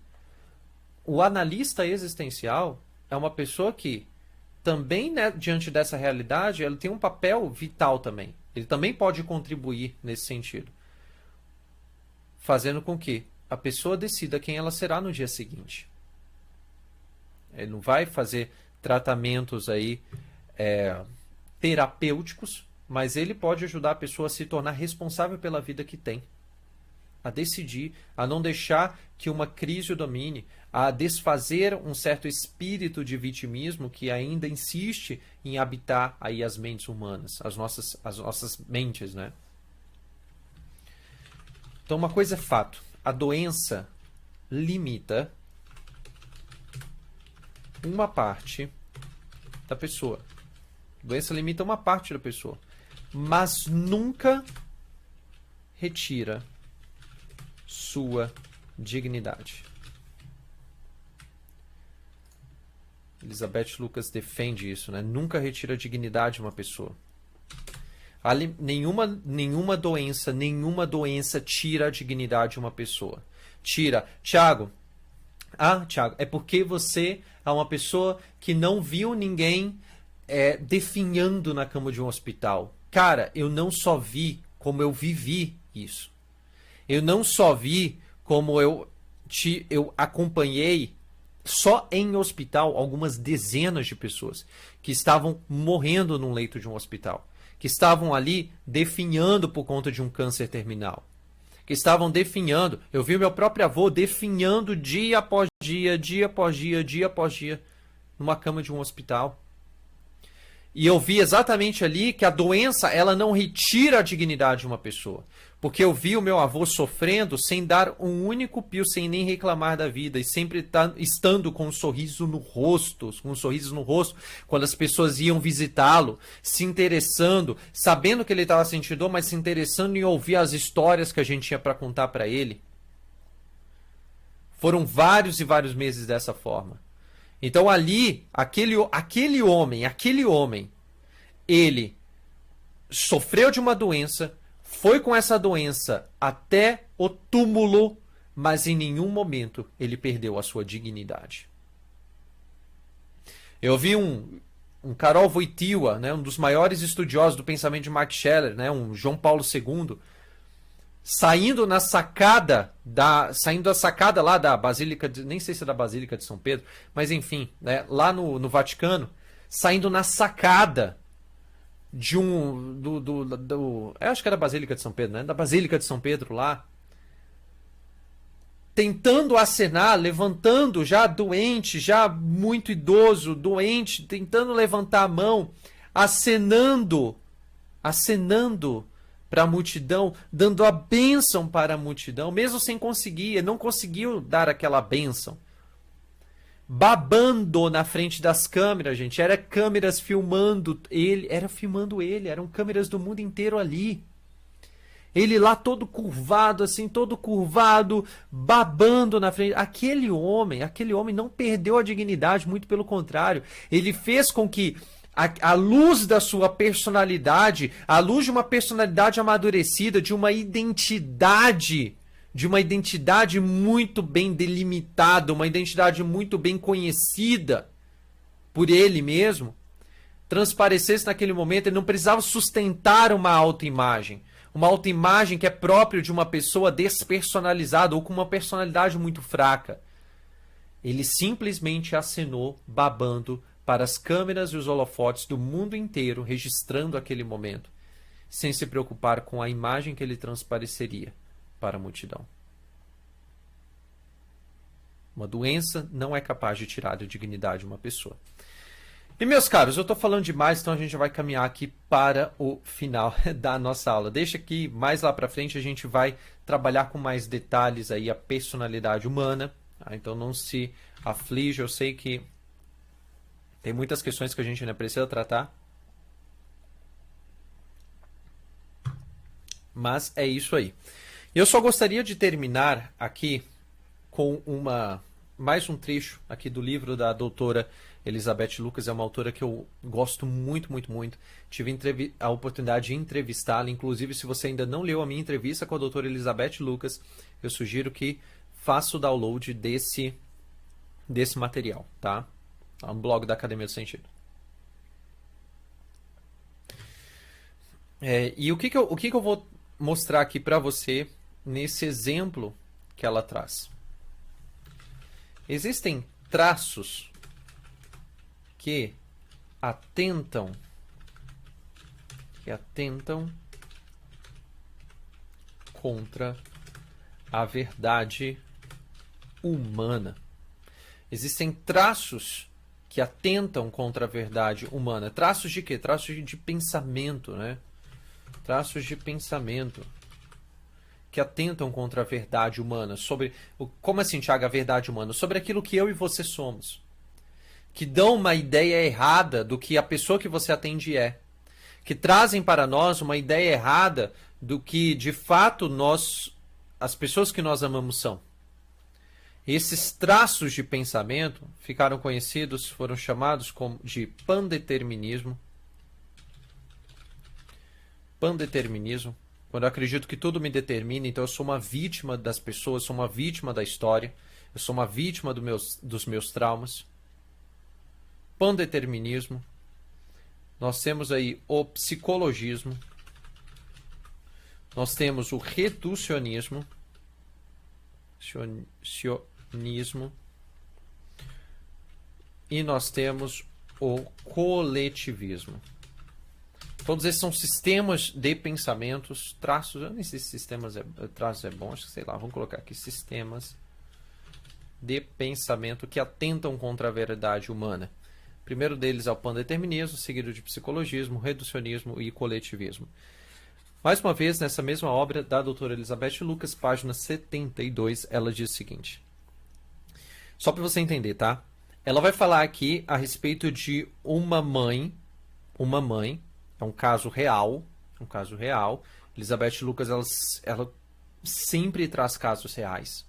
o analista existencial é uma pessoa que também, né, diante dessa realidade, ele tem um papel vital também. Ele também pode contribuir nesse sentido, fazendo com que a pessoa decida quem ela será no dia seguinte. Ele não vai fazer tratamentos aí terapêuticos, mas ele pode ajudar a pessoa a se tornar responsável pela vida que tem, a decidir, a não deixar que uma crise o domine, a desfazer um certo espírito de vitimismo que ainda insiste em habitar aí as mentes humanas, as nossas mentes, né? Então uma coisa é fato, a doença limita uma parte da pessoa. A doença limita uma parte da pessoa, mas nunca retira sua dignidade. Elizabeth Lucas defende isso, né? Nunca retira a dignidade de uma pessoa. Nenhuma doença tira a dignidade de uma pessoa. Tira. Tiago, é porque você é uma pessoa que não viu ninguém definhando na cama de um hospital. Cara, eu não só vi, como eu vivi isso. Eu não só vi, como eu acompanhei só em hospital algumas dezenas de pessoas que estavam morrendo num leito de um hospital, que estavam ali definhando por conta de um câncer terminal, que estavam definhando. Eu vi meu próprio avô definhando dia após dia, dia após dia, dia após dia, numa cama de um hospital. E eu vi exatamente ali que a doença, ela não retira a dignidade de uma pessoa. Porque eu vi o meu avô sofrendo sem dar um único pio, sem nem reclamar da vida. E sempre estando com um sorriso no rosto, quando as pessoas iam visitá-lo, se interessando, sabendo que ele estava sentindo dor, mas se interessando em ouvir as histórias que a gente tinha para contar para ele. Foram vários e vários meses dessa forma. Então ali, aquele homem, ele sofreu de uma doença, foi com essa doença até o túmulo, mas em nenhum momento ele perdeu a sua dignidade. Eu vi um Karol Wojtyła, né, um dos maiores estudiosos do pensamento de Max Scheler, né, um João Paulo II, saindo da sacada lá da Basílica, nem sei se é da Basílica de São Pedro, mas enfim, né, lá no Vaticano, saindo na sacada de eu acho que era da Basílica de São Pedro, né, da Basílica de São Pedro lá, tentando acenar, levantando, já doente, já muito idoso, doente, tentando levantar a mão, acenando para a multidão, dando a bênção para a multidão, mesmo sem conseguir, não conseguiu dar aquela bênção. Babando na frente das câmeras, gente. Era câmeras filmando ele, eram câmeras do mundo inteiro ali. Ele lá todo curvado, assim, todo curvado, babando na frente. Aquele homem não perdeu a dignidade, muito pelo contrário. Ele fez com que a luz da sua personalidade, a luz de uma personalidade amadurecida, de uma identidade muito bem delimitada, uma identidade muito bem conhecida por ele mesmo, transparecesse naquele momento. Ele não precisava sustentar uma autoimagem. Uma autoimagem que é própria de uma pessoa despersonalizada ou com uma personalidade muito fraca. Ele simplesmente acenou, babando, para as câmeras e os holofotes do mundo inteiro, registrando aquele momento, sem se preocupar com a imagem que ele transpareceria para a multidão. Uma doença não é capaz de tirar a dignidade de uma pessoa. E, meus caros, eu estou falando demais, então a gente vai caminhar aqui para o final da nossa aula. Deixa que mais lá para frente a gente vai trabalhar com mais detalhes aí a personalidade humana. Tá? Então não se aflige, eu sei que tem muitas questões que a gente ainda precisa tratar. Mas é isso aí. Eu só gostaria de terminar aqui com mais um trecho aqui do livro da doutora Elizabeth Lucas. É uma autora que eu gosto muito, muito, muito. Tive a oportunidade de entrevistá-la. Inclusive, se você ainda não leu a minha entrevista com a doutora Elizabeth Lucas, eu sugiro que faça o download desse material, tá? No blog da Academia do Sentido. E o que eu vou mostrar aqui para você nesse exemplo que ela traz? Existem traços que atentam contra a verdade humana. Existem traços que atentam contra a verdade humana. Traços de quê? Traços de pensamento, né? Traços de pensamento que atentam contra a verdade humana. Como assim, Thiago, a verdade humana? Sobre aquilo que eu e você somos. Que dão uma ideia errada do que a pessoa que você atende é. Que trazem para nós uma ideia errada do que, de fato, as pessoas que nós amamos são. Esses traços de pensamento foram chamados de pandeterminismo. Pandeterminismo, quando eu acredito que tudo me determina, então eu sou uma vítima das pessoas, sou uma vítima da história, eu sou uma vítima dos meus traumas. Pandeterminismo. Nós temos aí o psicologismo. Nós temos o reducionismo. E nós temos o coletivismo. Todos esses são sistemas de pensamentos, traços, eu nem sei se traços é bom, acho que sei lá, vamos colocar aqui, sistemas de pensamento que atentam contra a verdade humana. O primeiro deles é o pandeterminismo, seguido de psicologismo, reducionismo e coletivismo. Mais uma vez, nessa mesma obra da doutora Elizabeth Lucas, página 72, ela diz o seguinte. Só para você entender, tá? Ela vai falar aqui a respeito de uma mãe, é um caso real, Elizabeth Lucas, ela sempre traz casos reais.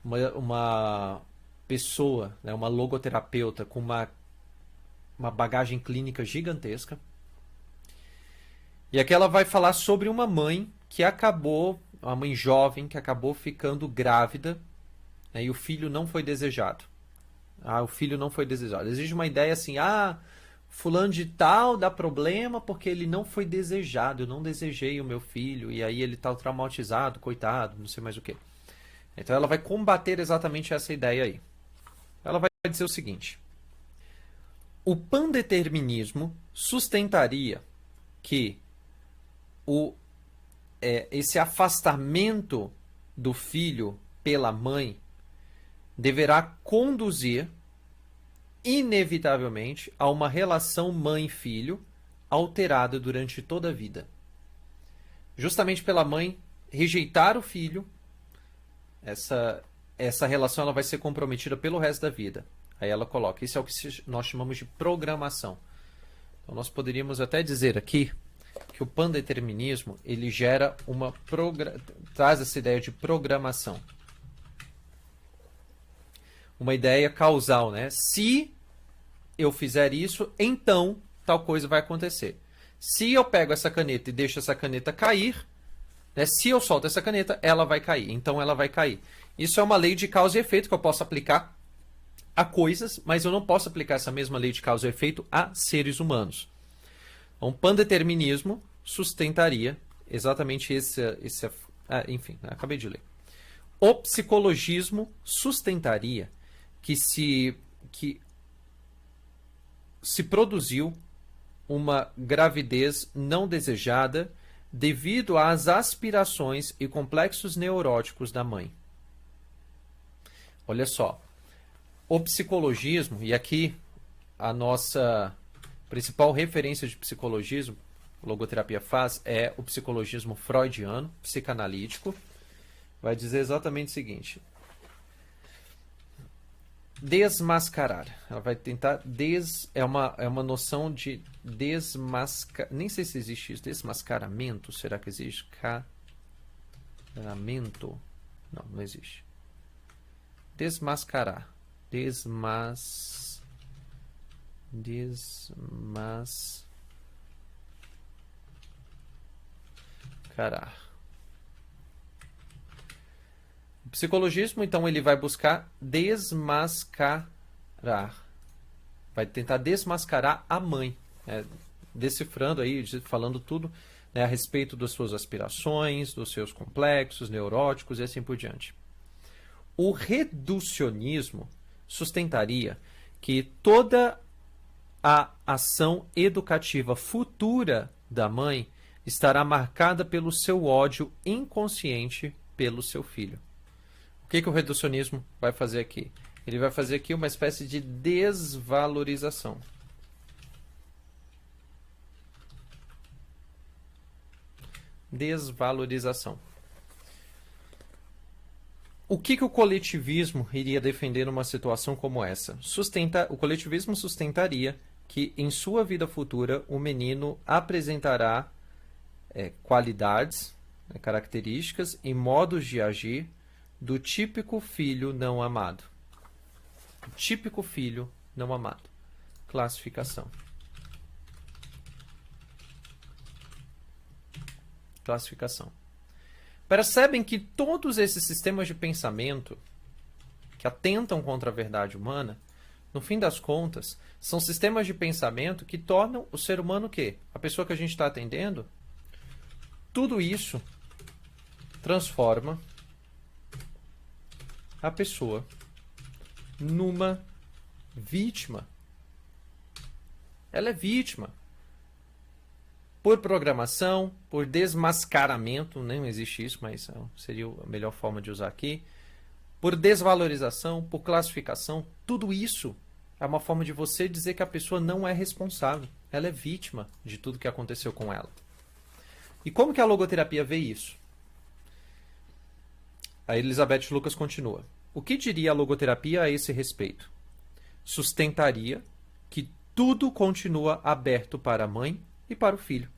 Uma pessoa, né, uma logoterapeuta com uma bagagem clínica gigantesca. E aqui ela vai falar sobre uma mãe uma mãe jovem que acabou ficando grávida, né, e o filho não foi desejado. O filho não foi desejado. Existe uma ideia assim, fulano de tal dá problema porque ele não foi desejado, eu não desejei o meu filho, e aí ele está traumatizado, coitado, não sei mais o que. Então ela vai combater exatamente essa ideia aí. Ela vai dizer o seguinte: o pandeterminismo sustentaria que esse afastamento do filho pela mãe deverá conduzir inevitavelmente a uma relação mãe-filho alterada durante toda a vida. Justamente pela mãe rejeitar o filho, essa relação ela vai ser comprometida pelo resto da vida. Aí ela coloca, isso é o que nós chamamos de programação. Então nós poderíamos até dizer aqui que o pandeterminismo ele gera traz essa ideia de programação. Uma ideia causal, né? Se eu fizer isso, então tal coisa vai acontecer. Se eu pego essa caneta e deixo essa caneta cair, né? Se eu solto essa caneta, ela vai cair. Então ela vai cair. Isso é uma lei de causa e efeito que eu posso aplicar a coisas, mas eu não posso aplicar essa mesma lei de causa e efeito a seres humanos. Então, pandeterminismo sustentaria exatamente enfim, acabei de ler. O psicologismo sustentaria que se produziu uma gravidez não desejada devido às aspirações e complexos neuróticos da mãe. Olha só, o psicologismo, e aqui a nossa principal referência de psicologismo, a logoterapia faz, é o psicologismo freudiano, psicanalítico, vai dizer exatamente o seguinte: desmascarar. Ela vai tentar é uma noção de desmascarar. Nem sei se existe isso. Desmascaramento. Será que existe? Desmascaramento. Não existe. Desmascarar. Desmascarar. O psicologismo, então, ele vai buscar desmascarar. Vai tentar desmascarar a mãe, né? Decifrando aí, falando tudo, né, a respeito das suas aspirações, dos seus complexos neuróticos e assim por diante. O reducionismo sustentaria que toda a ação educativa futura da mãe estará marcada pelo seu ódio inconsciente pelo seu filho. O que o reducionismo vai fazer aqui? Ele vai fazer aqui uma espécie de desvalorização. Desvalorização. O que o coletivismo iria defender numa situação como essa? O coletivismo sustentaria que em sua vida futura o menino apresentará qualidades, características e modos de agir do típico filho não amado. O típico filho não amado. Classificação. Percebem que todos esses sistemas de pensamento que atentam contra a verdade humana, no fim das contas, são sistemas de pensamento que tornam o ser humano o quê? A pessoa que a gente está atendendo, tudo isso transforma a pessoa numa vítima. Ela é vítima. Por programação, por desmascaramento, não existe isso, mas seria a melhor forma de usar aqui. Por desvalorização, por classificação, tudo isso é uma forma de você dizer que a pessoa não é responsável. Ela é vítima de tudo que aconteceu com ela. E como que a logoterapia vê isso? A Elizabeth Lucas continua. O que diria a logoterapia a esse respeito? Sustentaria que tudo continua aberto para a mãe e para o filho,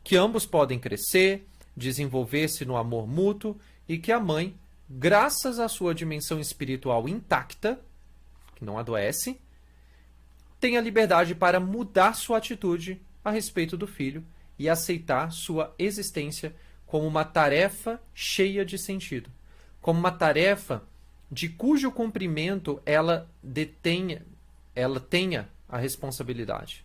que ambos podem crescer, desenvolver-se no amor mútuo e que a mãe, graças à sua dimensão espiritual intacta, que não adoece, tem a liberdade para mudar sua atitude a respeito do filho e aceitar sua existência como uma tarefa cheia de sentido, como uma tarefa de cujo cumprimento ela tenha a responsabilidade,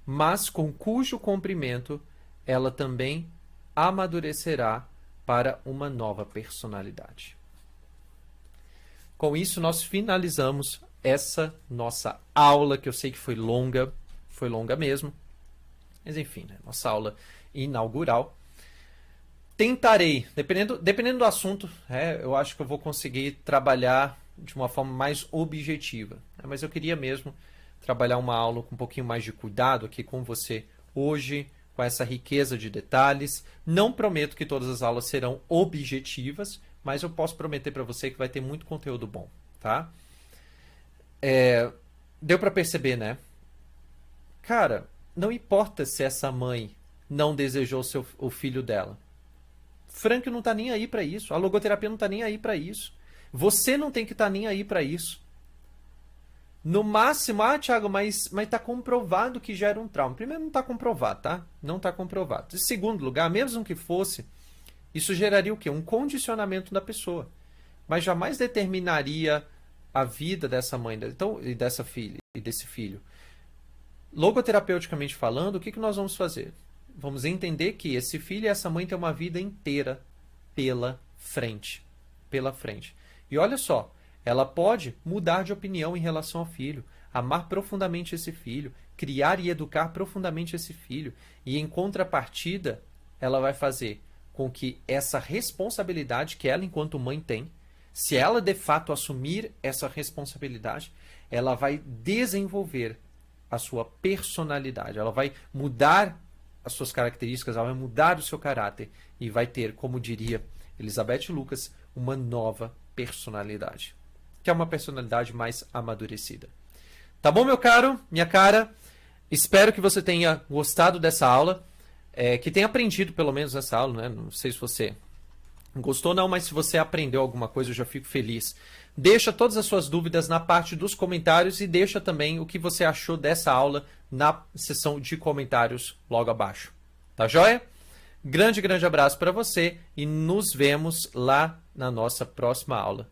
mas com cujo cumprimento ela também amadurecerá para uma nova personalidade. Com isso, nós finalizamos essa nossa aula, que eu sei que foi longa mesmo, mas enfim, né? Nossa aula inaugural. Tentarei, dependendo do assunto, eu acho que eu vou conseguir trabalhar de uma forma mais objetiva. Mas eu queria mesmo trabalhar uma aula com um pouquinho mais de cuidado aqui com você hoje, com essa riqueza de detalhes. Não prometo que todas as aulas serão objetivas, mas eu posso prometer para você que vai ter muito conteúdo bom, tá? Deu para perceber, né? Cara, não importa se essa mãe não desejou o filho dela? Frank não está nem aí para isso. A logoterapia não está nem aí para isso. Você não tem que estar nem aí para isso. No máximo, Thiago, mas está comprovado que gera um trauma. Primeiro, não está comprovado, tá? Não está comprovado. Em segundo lugar, mesmo que fosse, isso geraria o quê? Um condicionamento da pessoa. Mas jamais determinaria a vida dessa mãe e dessa filha e desse filho. Logoterapeuticamente falando, o que nós vamos fazer? Vamos entender que esse filho e essa mãe têm uma vida inteira pela frente. Pela frente. E olha só, ela pode mudar de opinião em relação ao filho, amar profundamente esse filho, criar e educar profundamente esse filho. E em contrapartida, ela vai fazer com que essa responsabilidade que ela, enquanto mãe, tem, se ela de fato assumir essa responsabilidade, ela vai desenvolver a sua personalidade, ela vai mudar as suas características, ela vai mudar o seu caráter e vai ter, como diria Elizabeth Lucas, uma nova personalidade, que é uma personalidade mais amadurecida. Tá bom, meu caro, minha cara? Espero que você tenha gostado dessa aula, que tenha aprendido pelo menos nessa aula, né? Não sei se você gostou não, mas se você aprendeu alguma coisa, eu já fico feliz. Deixa todas as suas dúvidas na parte dos comentários e deixa também o que você achou dessa aula na seção de comentários logo abaixo. Tá joia? Grande abraço para você e nos vemos lá na nossa próxima aula.